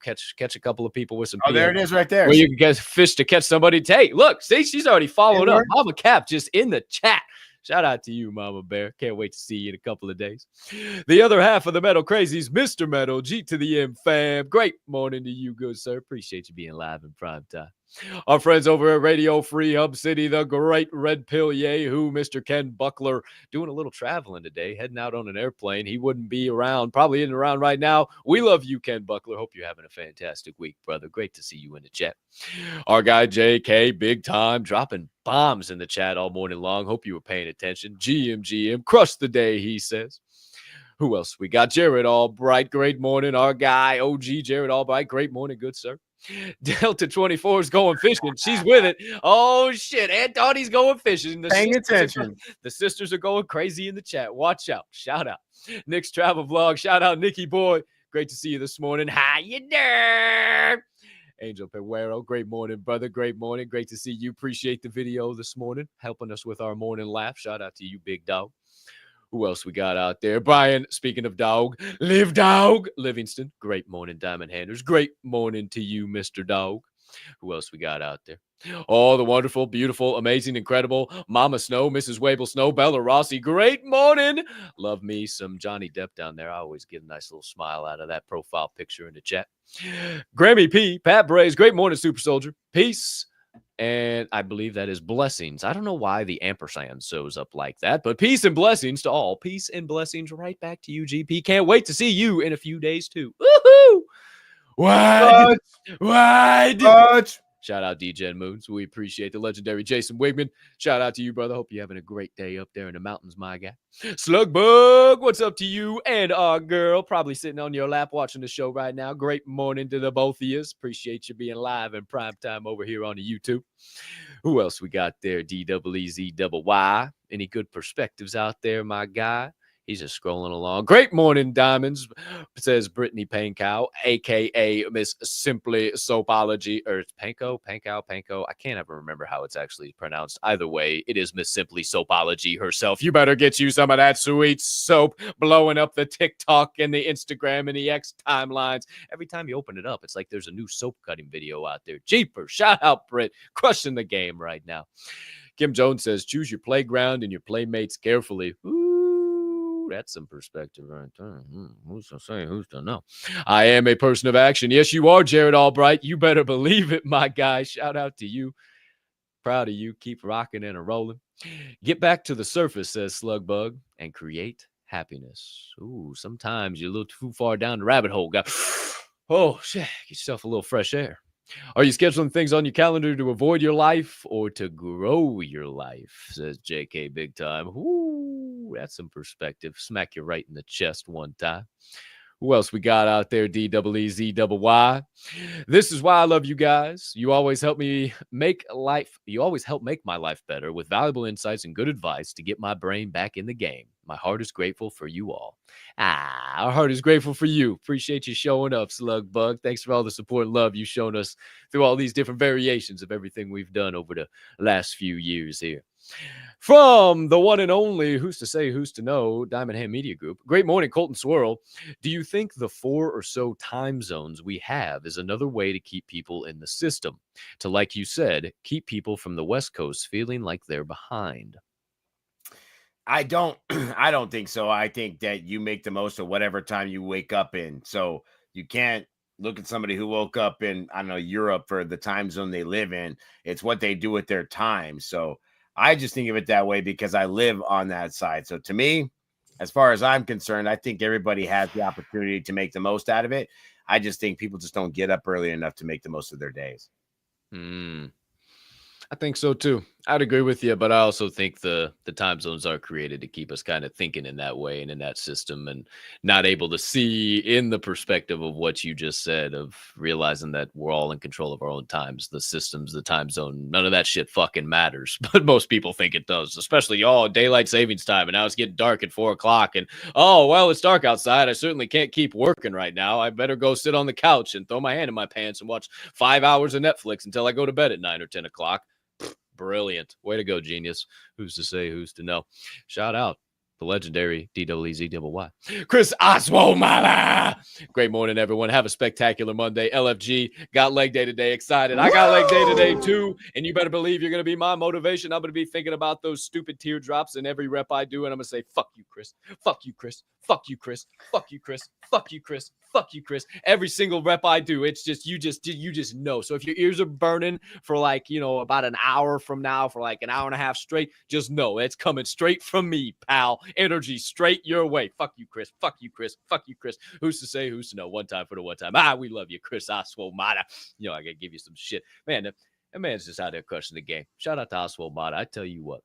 catch a couple of people with some Oh, there it is right there. Well, you can get fish to catch somebody. Hey, look, see, she's already followed up. Mama Cap just in the chat. Shout out to you, Mama Bear. Can't wait to see you in a couple of days. The other half of the Metal Crazies, Mr. Metal, G to the M fam. Great morning to you, good sir. Appreciate you being live in prime time. Our friends over at Radio Free Hub City, the great Red Pill Yahoo, Mr. Ken Buckler, doing a little traveling today, heading out on an airplane. He wouldn't be around, probably isn't around right now. We love you, Ken Buckler. Hope you're having a fantastic week, brother. Great to see you in the chat. Our guy, JK, big time, dropping bombs in the chat all morning long. Hope you were paying attention. GM, crush the day, he says. Who else? We got Jared Albright. Great morning. Our guy, OG Jared Albright. Great morning, good sir. Delta 24 is going fishing. She's with it. Oh, shit. Aunt Dottie's going fishing. Paying attention. The sisters are going crazy in the chat. Watch out. Shout out. Nick's travel vlog. Shout out, Nicky boy. Great to see you this morning. How you doing? Angel Peguero. Great morning, brother. Great morning. Great to see you. Appreciate the video this morning. Helping us with our morning laugh. Shout out to you, big dog. Who else we got out there? Brian, speaking of dog, Live Dog. Livingston, great morning, Diamond Handers. Great morning to you, Mr. Dog. Who else we got out there? Oh, the wonderful, beautiful, amazing, incredible Mama Snow, Mrs. Wable Snow, Bella Rossi. Great morning. Love me some Johnny Depp down there. I always get a nice little smile out of that profile picture in the chat. Grammy P, Pat Braze. Great morning, Super Soldier. Peace. And I believe that is blessings. I don't know why the ampersand shows up like that, but peace and blessings to all. Peace and blessings right back to you, GP. Can't wait to see you in a few days, too. Woohoo! What? Shout out DJ Moons. We appreciate the legendary Jason Wigman. Shout out to you, brother. Hope you're having a great day up there in the mountains, my guy. Slugbug, what's up to you and our girl? Probably sitting on your lap watching the show right now. Great morning to the both of you. Appreciate you being live in prime time over here on the YouTube. Who else we got there? DWEZYY. Any good perspectives out there, my guy? He's just scrolling along. Great morning, Diamonds, says Brittany Pankow, a.k.a. Miss Simply Soapology. Or it's Panko. I can't ever remember how it's actually pronounced. Either way, it is Miss Simply Soapology herself. You better get you some of that sweet soap blowing up the TikTok and the Instagram and the X timelines. Every time you open it up, it's like there's a new soap cutting video out there. Jeeper, shout out, Britt. Crushing the game right now. Kim Jones says, choose your playground and your playmates carefully. That's some perspective right there. Who's to say? Who's to know? I am a person of action. Yes, you are, Jared Albright. You better believe it, my guy. Shout out to you. Proud of you. Keep rocking and rolling. Get back to the surface, says Slugbug, and create happiness. Ooh, sometimes you're a little too far down the rabbit hole. Oh, shit. Get yourself a little fresh air. Are you scheduling things on your calendar to avoid your life or to grow your life, says JK Big Time. Ooh, that's some perspective. Smack you right in the chest one time. Who else we got out there? DWEZYY. This is why I love you guys. You always help me make life. You always help make my life better with valuable insights and good advice to get my brain back in the game. My heart is grateful for you all. Our heart is grateful for you. Appreciate you showing up, Slugbug. Thanks for all the support and love you've shown us through all these different variations of everything we've done over the last few years here. From the one and only, who's to say, who's to know, Diamond Hand Media Group. Great morning, Colton Swirl. Do you think the 4 or so time zones we have is another way to keep people in the system? To, like you said, keep people from the West Coast feeling like they're behind? I don't think so. I think that you make the most of whatever time you wake up in. So you can't look at somebody who woke up in, I don't know, Europe for the time zone they live in. It's what they do with their time. So I just think of it that way because I live on that side. So to me, as far as I'm concerned, I think everybody has the opportunity to make the most out of it. I just think people just don't get up early enough to make the most of their days. I think so too. I'd agree with you, but I also think the time zones are created to keep us kind of thinking in that way and in that system, and not able to see in the perspective of what you just said, of realizing that we're all in control of our own times, the systems, the time zone, none of that shit fucking matters. But most people think it does, especially daylight savings time, and now it's getting dark at 4 o'clock, and well, it's dark outside. I certainly can't keep working right now. I better go sit on the couch and throw my hand in my pants and watch 5 hours of Netflix until I go to bed at 9 or 10 o'clock. Brilliant. Way to go, genius. Who's to say, who's to know? Shout out the legendary DWZYY. Chris Oswald. Great morning, everyone. Have a spectacular Monday. LFG got leg day today. Excited. I got leg day today, too. And you better believe you're going to be my motivation. I'm going to be thinking about those stupid teardrops in every rep I do. And I'm going to say, fuck you, Chris. Fuck you, Chris. Fuck you, Chris. Fuck you, Chris. Fuck you, Chris. Fuck you, Chris. Every single rep I do, it's just, you just know. So if your ears are burning for about an hour from now, for like an hour and a half straight, just know it's coming straight from me, pal. Energy straight your way. Fuck you, Chris. Fuck you, Chris. Fuck you, Chris. Who's to say, who's to know? One time for the one time. We love you, Chris Oswald Mata. I got to give you some shit. Man, that man's just out there crushing the game. Shout out to Oswald Mata. I tell you what.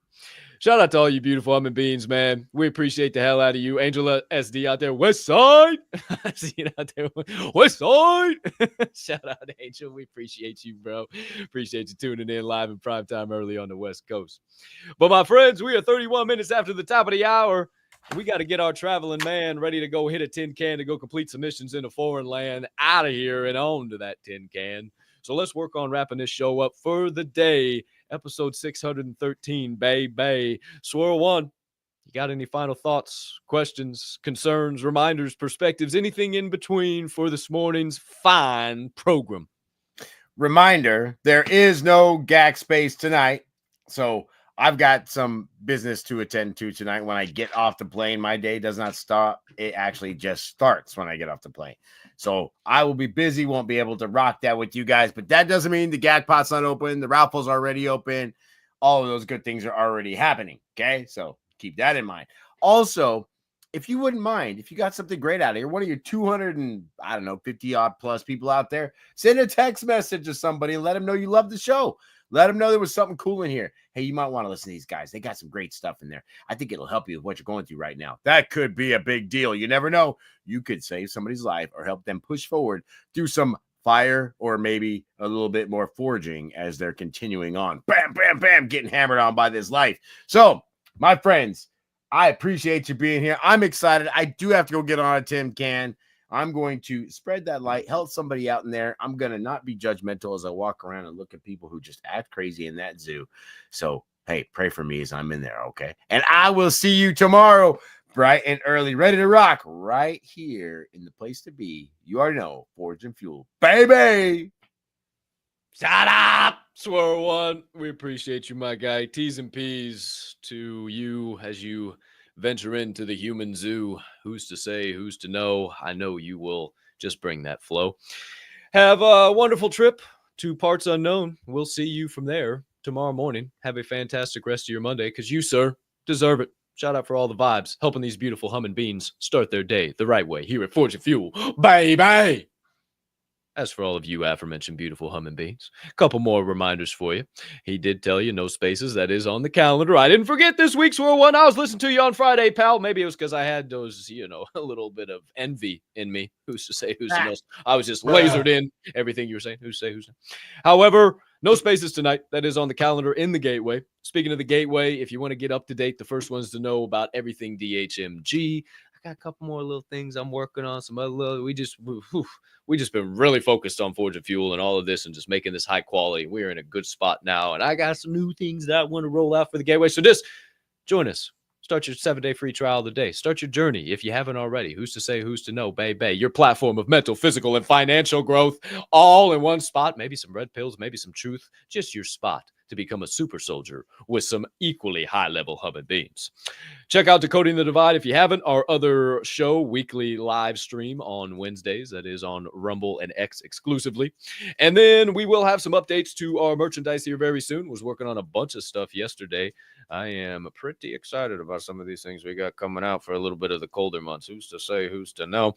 Shout out to all you beautiful humming beings, man. We appreciate the hell out of you. Angela SD out there, West Side. I see it out there, West Side. Shout out to Angel. We appreciate you, bro. Appreciate you tuning in live in prime time early on the West Coast. But my friends, we are 31 minutes after the top of the hour. We got to get our traveling man ready to go hit a tin can to go complete some missions in a foreign land, out of here and on to that tin can. So let's work on wrapping this show up for the day. Episode 613, baby. Swirl One, you got any final thoughts, questions, concerns, reminders, perspectives, anything in between for this morning's fine program? Reminder, there is no GAC space tonight. So I've got some business to attend to tonight. When I get off the plane, my day does not stop. It actually just starts when I get off the plane. So I will be busy, won't be able to rock that with you guys. But that doesn't mean the GAC pot's not open. The raffle's already open. All of those good things are already happening. Okay, so keep that in mind. Also, if you wouldn't mind, if you got something great out of here, one of your 50 odd plus people out there, send a text message to somebody and let them know you love the show. Let them know there was something cool in here. Hey, you might want to listen to these guys. They got some great stuff in there. I think it'll help you with what you're going through right now. That could be a big deal. You never know. You could save somebody's life or help them push forward through some fire or maybe a little bit more forging as they're continuing on. Bam, bam, bam, getting hammered on by this life. So, my friends, I appreciate you being here. I'm excited. I do have to go get on a tin can. I'm going to spread that light, help somebody out in there. I'm going to not be judgmental as I walk around and look at people who just act crazy in that zoo. So, hey, pray for me as I'm in there, okay? And I will see you tomorrow, bright and early, ready to rock right here in the place to be. You already know, Forge and Fuel, baby! Shut up, Swirl One. We appreciate you, my guy. T's and P's to you as you venture into the human zoo. Who's to say, who's to know? I know you will just bring that flow. Have a wonderful trip to parts unknown. We'll see you from there tomorrow morning. Have a fantastic rest of your Monday, because you, sir, deserve it. Shout out for all the vibes, helping these beautiful humming beings start their day the right way here at Forge and Fuel, baby. As for all of you aforementioned beautiful humming beings, a couple more reminders for you. He did tell you no spaces. That is on the calendar. I didn't forget this week's Swirl One. I was listening to you on Friday, pal. Maybe it was because I had those, a little bit of envy in me. Who's to say, who's to know? I was just lasered in everything you were saying. Who's to say, who's to know? However, no spaces tonight. That is on the calendar in the Gateway. Speaking of the Gateway, if you want to get up to date, the first ones to know about everything DHMG. I got a couple more little things I'm working on. Some other little, we just been really focused on Forge and Fuel and all of this and just making this high quality. We're in a good spot now. And I got some new things that I want to roll out for the Gateway. So just join us. Start your 7-day free trial today. Start your journey if you haven't already. Who's to say, who's to know, baby? Your platform of mental, physical, and financial growth all in one spot. Maybe some red pills, maybe some truth. Just your spot to become a super soldier with some equally high-level humming beans. Check out Decoding the Divide if you haven't. Our other show, weekly live stream on Wednesdays. That is on Rumble and X exclusively. And then we will have some updates to our merchandise here very soon. Was working on a bunch of stuff yesterday. I am pretty excited about some of these things we got coming out for a little bit of the colder months. Who's to say, who's to know?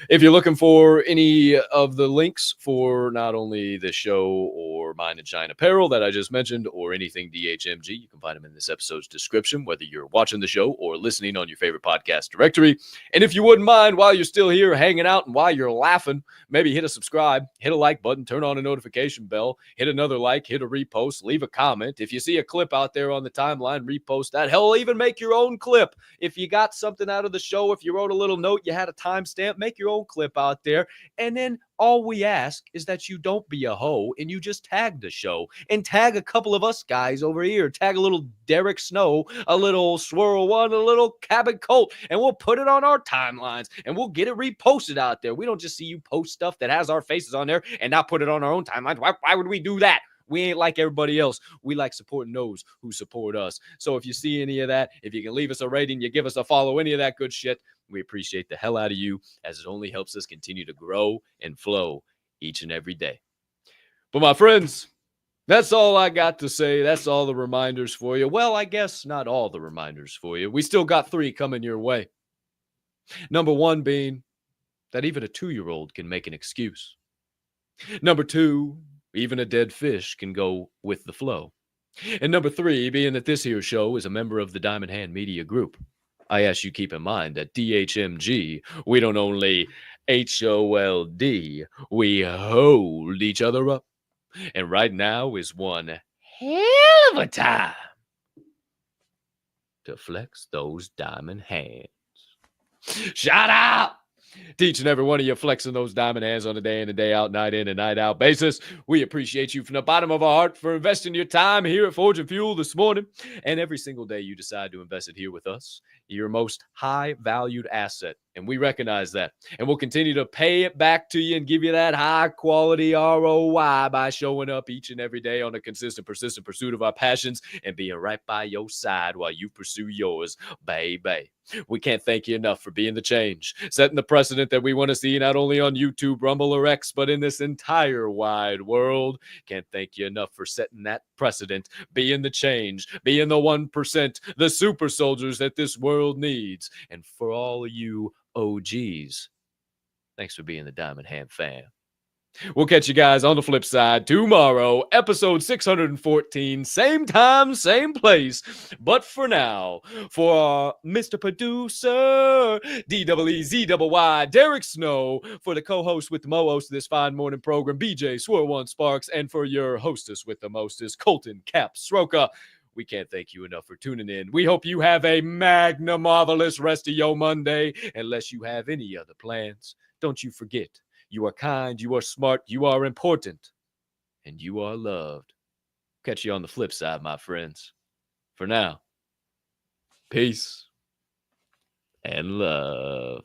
If you're looking for any of the links for not only the show or or Mine and Shine apparel that I just mentioned, or anything DHMG, you can find them in this episode's description, whether you're watching the show or listening on your favorite podcast directory. And if you wouldn't mind, while you're still here hanging out and while you're laughing, maybe hit a subscribe, hit a like button, turn on a notification bell, hit another like, hit a repost, leave a comment. If you see a clip out there on the timeline, repost that. Hell, even make your own clip. If you got something out of the show, if you wrote a little note, you had a timestamp, make your own clip out there. And then all we ask is that you don't be a hoe and you just tag the show and tag a couple of us guys over here. Tag a little Derek Snow, a little Swirl One, a little Cabot Colt, and we'll put it on our timelines and we'll get it reposted out there. We don't just see you post stuff that has our faces on there and not put it on our own timelines. Why would we do that? We ain't like everybody else. We like supporting those who support us. So if you see any of that, if you can leave us a rating, you give us a follow, any of that good shit, we appreciate the hell out of you, as it only helps us continue to grow and flow each and every day. But my friends, that's all I got to say. That's all the reminders for you. Well, I guess not all the reminders for you. We still got 3 coming your way. Number 1 being that even a 2-year-old can make an excuse. Number 2, even a dead fish can go with the flow. And number 3, being that this here show is a member of the Diamond Hand Media Group, I ask you keep in mind that DHMG, we don't only HOLD, we hold each other up. And right now is one hell of a time to flex those diamond hands. Shout out to each and every one of you flexing those diamond hands on a day in and day out, night in and night out basis. We appreciate you from the bottom of our heart for investing your time here at Forge and Fuel this morning. And every single day you decide to invest it here with us, your most high valued asset. And we recognize that. And we'll continue to pay it back to you and give you that high quality ROI by showing up each and every day on a consistent, persistent pursuit of our passions and being right by your side while you pursue yours, baby. We can't thank you enough for being the change, setting the precedent that we want to see not only on YouTube, Rumble, or X, but in this entire wide world. Can't thank you enough for setting that precedent, being the change, being the 1%, the super soldiers that this world needs. And for all of you OGs, thanks for being the Diamond Hand fam. We'll catch you guys on the flip side tomorrow, episode 614, same time, same place. But for now, for Mr. Producer, DEEZYY, Derek Snow, for the co-host with the mo-host of this fine morning program, BJ Swirl One Sparks, and for your hostess with the mostest, Colton Capp Swirl One, we can't thank you enough for tuning in. We hope you have a magna marvelous rest of your Monday, unless you have any other plans. Don't you forget, you are kind, you are smart, you are important, and you are loved. Catch you on the flip side, my friends. For now, peace and love.